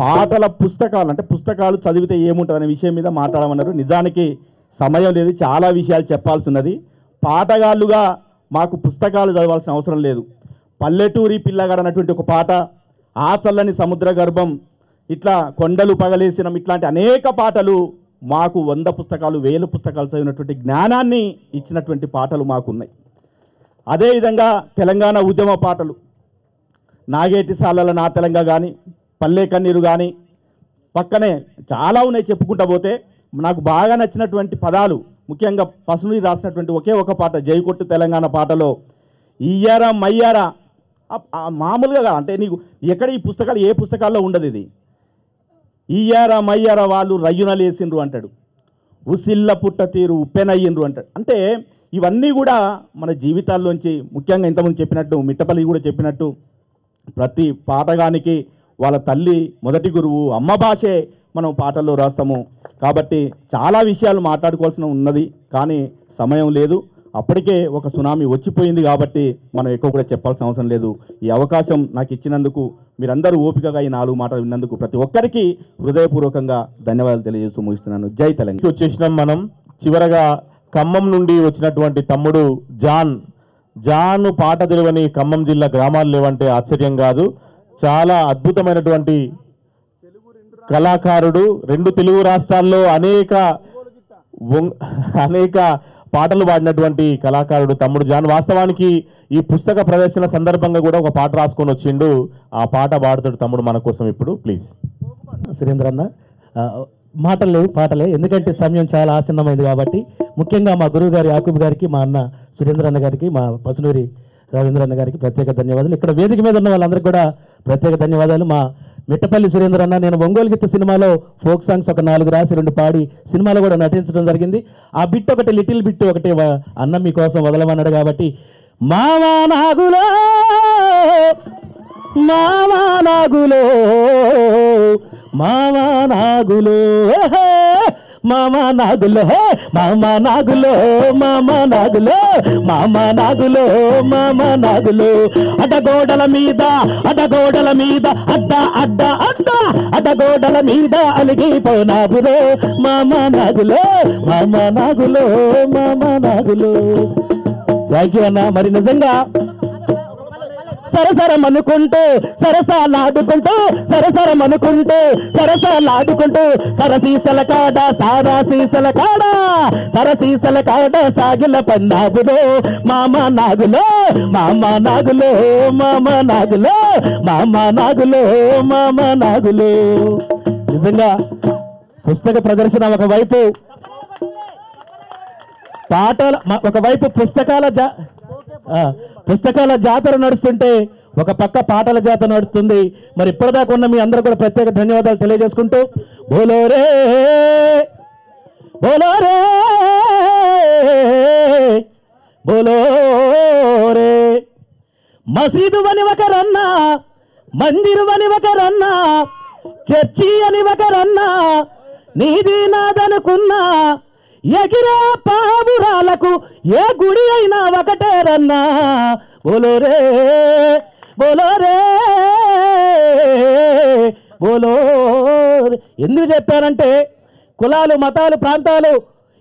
పాటల పుస్తకాలు అంటే పుస్తకాలు చదివితే ఏముంటుంది అనే విషయం మీద మాట్లాడమన్నారు. నిజానికి సమయం లేదు, చాలా విషయాలు చెప్పాల్సి ఉన్నది. పాటగాళ్ళుగా మాకు పుస్తకాలు చదవాల్సిన అవసరం లేదు. పల్లెటూరి పిల్లగాడు అన్నటువంటి ఒక పాట, ఆ చల్లని సముద్ర గర్భం, ఇట్లా కొండలు పగలేసినం, ఇట్లాంటి అనేక పాటలు మాకు 100 పుస్తకాలు 1000 పుస్తకాలు చదివినటువంటి జ్ఞానాన్ని ఇచ్చినటువంటి పాటలు మాకున్నాయి. అదేవిధంగా తెలంగాణ ఉద్యమ పాటలు, నాగేటి సాలల నా తెలంగాణ కానీ, పల్లె కన్నీరు కానీ, పక్కనే చాలా ఉన్నాయి చెప్పుకుంటా పోతే. నాకు బాగా నచ్చినటువంటి పదాలు, ముఖ్యంగా పసునూరి రాసినటువంటి ఒకే ఒక పాట, జైకొట్టు తెలంగాణ పాటలో ఇయ్యారా మయ్యారా, మామూలుగా అంటే నీకు ఎక్కడ ఈ పుస్తకాలు ఏ పుస్తకాల్లో ఉండదు ఇది. ఇయ్యారా మయ్యారా వాళ్ళు రయ్యునలేసిండ్రు అంటాడు, ఉసిల్ల పుట్ట తీరు ఉప్పెనయ్యిండ్రు అంటాడు. అంటే ఇవన్నీ కూడా మన జీవితాల్లోంచి ముఖ్యంగా ఇంతకుముందు చెప్పినట్టు మిట్టపల్లి కూడా చెప్పినట్టు ప్రతి పాటగానికి వాళ్ళ తల్లి మొదటి గురువు అమ్మ భాషే మనం పాటల్లో రాస్తాము. కాబట్టి చాలా విషయాలు మాట్లాడుకోవాల్సిన ఉన్నది, కానీ సమయం లేదు. అప్పటికే ఒక సునామీ వచ్చిపోయింది కాబట్టి మనం ఎక్కువ కూడా చెప్పాల్సిన అవసరం లేదు. ఈ అవకాశం నాకు ఇచ్చినందుకు, మీరందరూ ఓపికగా ఈ 4 మాటలు విన్నందుకు ప్రతి ఒక్కరికి హృదయపూర్వకంగా ధన్యవాదాలు తెలియజేస్తూ ముగిస్తున్నాను. జై తెలంగాణ. వచ్చేసినాం మనం. చివరగా ఖమ్మం నుండి వచ్చినటువంటి తమ్ముడు జాన్ పాట తెలియని ఖమ్మం జిల్లా గ్రామాలు లేవంటే ఆశ్చర్యం కాదు. చాలా అద్భుతమైనటువంటి కళాకారుడు. 2 తెలుగు రాష్ట్రాల్లో అనేక పాటలు పాడినటువంటి కళాకారుడు తమ్ముడు జాన్. వాస్తవానికి ఈ పుస్తక ప్రదర్శన సందర్భంగా కూడా ఒక పాట రాసుకొని వచ్చిండు. ఆ పాట పాడుతాడు తమ్ముడు మన కోసం ఇప్పుడు. ప్లీజ్ సురేంద్ర అన్న. మాటలు లేవు, పాటలే, ఎందుకంటే సమయం చాలా ఆసన్నమైంది కాబట్టి. ముఖ్యంగా మా గురువు గారి యాకూబ్ గారికి, మా అన్న సురేంద్ర అన్న గారికి, మా పసునూరి రవీంద్ర అన్న గారికి ప్రత్యేక ధన్యవాదాలు. ఇక్కడ వేదిక మీద ఉన్న వాళ్ళందరికీ కూడా ప్రత్యేక ధన్యవాదాలు. మా మిట్టపల్లి సురేంద్ర అన్న, నేను ఒంగోలు గీత సినిమాలో ఫోక్ సాంగ్స్ ఒక 4 రాసి 2 పాడి సినిమాలో కూడా నటించడం జరిగింది. ఆ బిట్ ఒకటి, లిటిల్ బిట్ ఒకటి అన్న మీకోసం వదలమన్నాడు కాబట్టి, మామా నాగులో మామా నాగులో మామా నాగులో మామా నాగులో మామా నాగులో మామా నాగులో మామా నాగులో మామా నాగులో అడ్డగోడల మీద అడ్డగోడల మీద అడ్డగోడల మీద అలిగిపోనాగులో మామా నాగులో మామా నాగులో మామా నాగులో. థ్యాంక్ యూ అన్న. మరి నిజంగా సరసరమనుకుంటూ సరసాలాడుకుంటూ సరసరమనుకుంటూ సరసాలాడుకుంటూ సరసీసల కాడ సారాసీసల కాడ సరసీసల కాడ సాగిల పన్నాగులో మామ నాగులో మామ నాగులో మామ నాగులో మామ నాగులో మామ నాగులో. నిజంగా పుస్తక ప్రదర్శన ఒకవైపు పాటల, ఒకవైపు పుస్తకాల జాతర నడుస్తుంటే ఒక పక్క పాటల జాతర నడుస్తుంది. మరి ఇప్పటిదాకా ఉన్న మీ అందరూ కూడా ప్రత్యేక ధన్యవాదాలు తెలియజేసుకుంటూ, బోలోరే బోలోరే బోలోరే మసీదు అని ఒకరన్నా, మందిరు అని ఒకరన్నా, చర్చి అని ఒకరన్నా, నీది నాదనుకున్నా, ఎగిరే పావురాలకు ఏ గుడి అయినా ఒకటేరన్నా. బోలోరే బోలోరే బోలోరే. ఎందుకు చెప్పానంటే, కులాలు మతాలు ప్రాంతాలు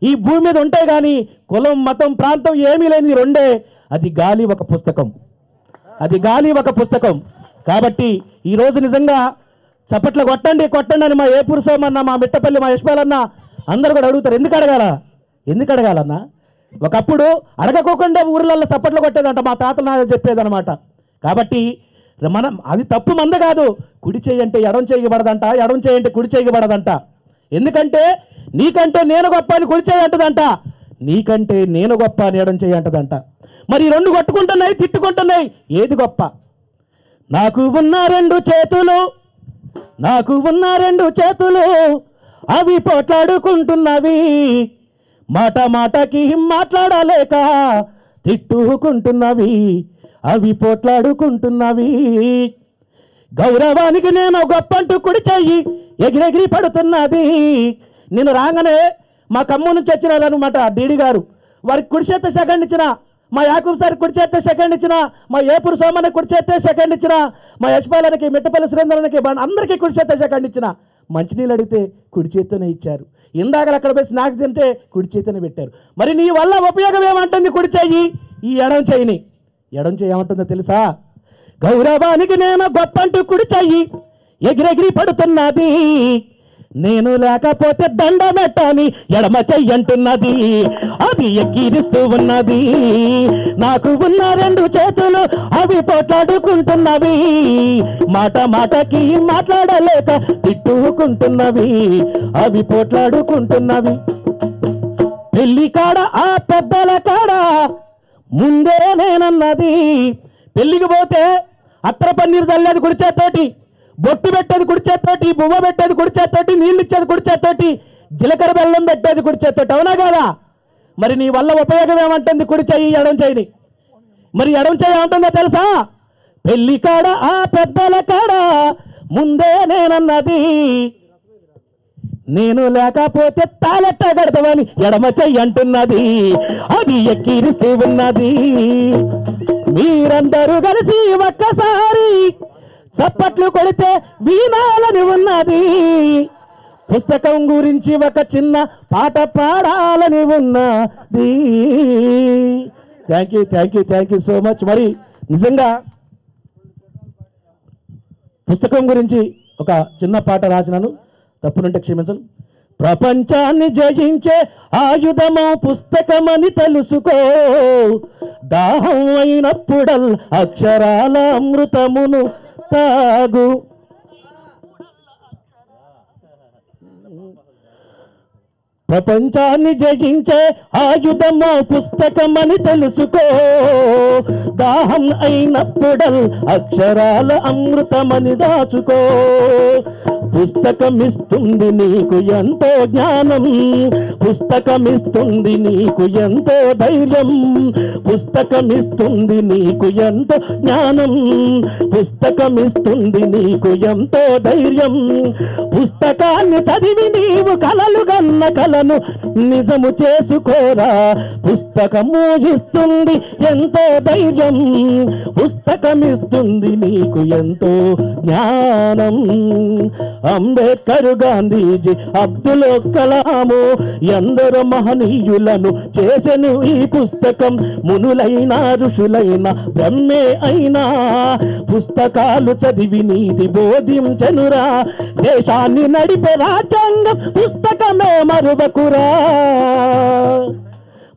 ఈ భూమి మీద ఉంటాయి, కానీ కులం మతం ప్రాంతం ఏమీ లేని రెండే. అది గాలి ఒక పుస్తకం, అది గాలి ఒక పుస్తకం. కాబట్టి ఈరోజు నిజంగా చప్పట్లు కొట్టండి కొట్టండి అని మా ఏపూరు సోమన్న, మా మిట్టపల్లి, మా యశ్పాలన్న అందరూ కూడా అడుగుతారు. ఎందుకు అడగాలన్నా? ఒకప్పుడు అడగకోకుండా ఊర్లలో చప్పట్లు కొట్టేదంట మా తాతలు నాకు చెప్పేదనమాట. కాబట్టి మనం అది తప్పు మంద కాదు. కుడి చేయంటే ఎడం చేయబడదంట, ఎడం చేయంటే కుడి చేయబడదంట. ఎందుకంటే నీకంటే నేను గొప్ప అని కుడి చేయి అంటదంట, నీకంటే నేను గొప్ప అని ఎడం చేయి అంటదంట. మరి 2 కొట్టుకుంటున్నాయి, తిట్టుకుంటున్నాయి, ఏది గొప్ప? నాకు ఉన్న 2 చేతులు, నాకు ఉన్న 2 చేతులు అవి పోట్లాడుకుంటున్నవి, మాట మాటకి మాట్లాడలేక తిట్టుకుంటున్నవి, అవి పోట్లాడుకుంటున్నవి. గౌరవానికి నేను గొప్పంటూ కుడి చెయ్యి ఎగిరెగిరి పడుతున్నది. నేను రాగానే మా ఖమ్మం నుంచి వచ్చినారనమాట డీడీ గారు, వారికి కుడి చేత సెకండ్ ఇచ్చిన, మా యాకూబ్ సార్ కుడి చేత సెకండ్ ఇచ్చిన, మా ఏపూరు సోమన్న కుడి చేత సెకండ్ ఇచ్చిన, మా యశ్పాలనికి, మిట్టపల్లి సురేంద్రనికి, అందరికీ కుడి చేత సెకండ్ ఇచ్చిన. మంచినీళ్ళు అడిగితే కుడి చేతనే ఇచ్చారు. ఇందాక అక్కడ పోయి స్నాక్స్ తింటే కుడి చేతనే పెట్టారు. మరి నీ వల్ల ఉపయోగం ఏమంటుంది కుడి చెయ్యి? ఈ ఎడం చెయ్యిని, ఎడం చెయ్యి ఏమంటుందో తెలుసా? గౌరవానికి నేను గొప్పంటూ కుడి చెయ్యి ఎగిరెగిరి పడుతున్నది, నేను లేకపోతే దండమెట్టని ఎడమ చెయ్యంటున్నది, అది ఎక్కిరిస్తూ ఉన్నది. నాకు ఉన్న 2 చేతులు అవి పోట్లాడుకుంటున్నవి, మాట మాటకి మాట్లాడలేక తిట్టుకుంటున్నవి, అవి పోట్లాడుకుంటున్నవి. పెళ్లి కాడ ఆ పెద్దల కాడ ముందే నేనన్నది, పెళ్లికి పోతే అత్తర పన్నీరు చల్లేది కుడి చేత్తోటి, బొట్టు పెట్టేది కుడి చేత్తోటి, బువ్వ పెట్టేది కుడి చేత్తోటి, నీళ్ళు ఇచ్చేది కుడి చేత్తోటి, జీలకర్ర బెల్లం పెట్టేది కుడి చేత్తో, అవునా కాదా? మరి నీ వల్ల ఉపయోగం ఏమంటుంది? కుడి చెయ్యి ఎడం చెయ్యిని. మరి ఎడం చెయ్యి ఏమంటుందో తెలుసా? పెళ్లి కాడ ఆ పెద్దల కాడ ముందే నేనన్నది, నేను లేకపోతే తాలెట్ట కడతామని ఎడమ చెయ్యి అంటున్నది. అది ఎక్కిరిస్తూ ఉన్నది. మీరందరూ కలిసి ఒక్కసారి చప్పట్లు కొడితే వినాలని ఉన్నది. పుస్తకం గురించి ఒక చిన్న పాట పాడాలని ఉన్నది. Thank you so much. మరి నిజంగా పుస్తకం గురించి ఒక చిన్న పాట రాసినాను, తప్పునుంటే క్షమించను. ప్రపంచాన్ని జయించే ఆయుధము పుస్తకమని తెలుసుకో, దాహం అయినప్పుడల్ అక్షరాల అమృతమును తాగు. ప్రపంచాన్ని జయించే ఆయుధము పుస్తకమని తెలుసుకో, దాహం అయినప్పుడల్ అక్షరాల అమృతమని దాచుకో. పుస్తకమిస్తుంది నీకు ఎంతో జ్ఞానం, పుస్తకమిస్తుంది నీకు ఎంతో ధైర్యం, పుస్తకమిస్తుంది నీకు ఎంతో జ్ఞానం, పుస్తకమిస్తుంది నీకు ఎంతో ధైర్యం. పుస్తకాన్ని చదివి నీవు కలలు గన్న కలను నిజము చేసుకోరా. పుస్తకము ఇస్తుంది ఎంతో ధైర్యం, పుస్తకమిస్తుంది నీకు ఎంతో జ్ఞానం. అంబేద్కర్, గాంధీజీ, అబ్దుల్ కలాము ఎందరో మహనీయులను చేసెను ఈ పుస్తకం. మునులైన ఋషులైన బ్రహ్మే అయినా పుస్తకాలు చదివి నీతి బోధించెనురా. దేశాన్ని నడిపే రాజ్యాంగం పుస్తకమే మరువకురా.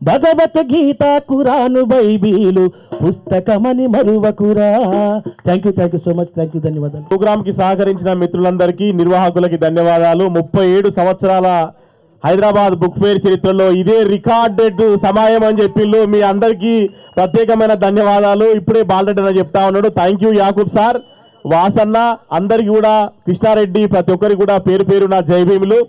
భగవద్గీత, ఖురాను, బైబిలు పుస్తకమని మరువకురా. Thank you so much. ధన్యవాదాలు. ప్రోగ్రామ్ కి సహకరించిన మిత్రులందరికీ, నిర్వాహకులకి ధన్యవాదాలు. 37 సంవత్సరాల హైదరాబాద్ బుక్ ఫేర్ చరిత్రలో ఇదే రికార్డెడ్ సమయం అని చెప్పిళ్ళు. మీ అందరికీ ప్రత్యేకమైన ధన్యవాదాలు. ఇప్పుడే బాలరెడ్డి అని చెప్తా ఉన్నాడు. Thank you Yakub sir, Vasanna, అందరికి కూడా, కృష్ణారెడ్డి, ప్రతి ఒక్కరికి కూడా పేరు పేరున జై భీములు.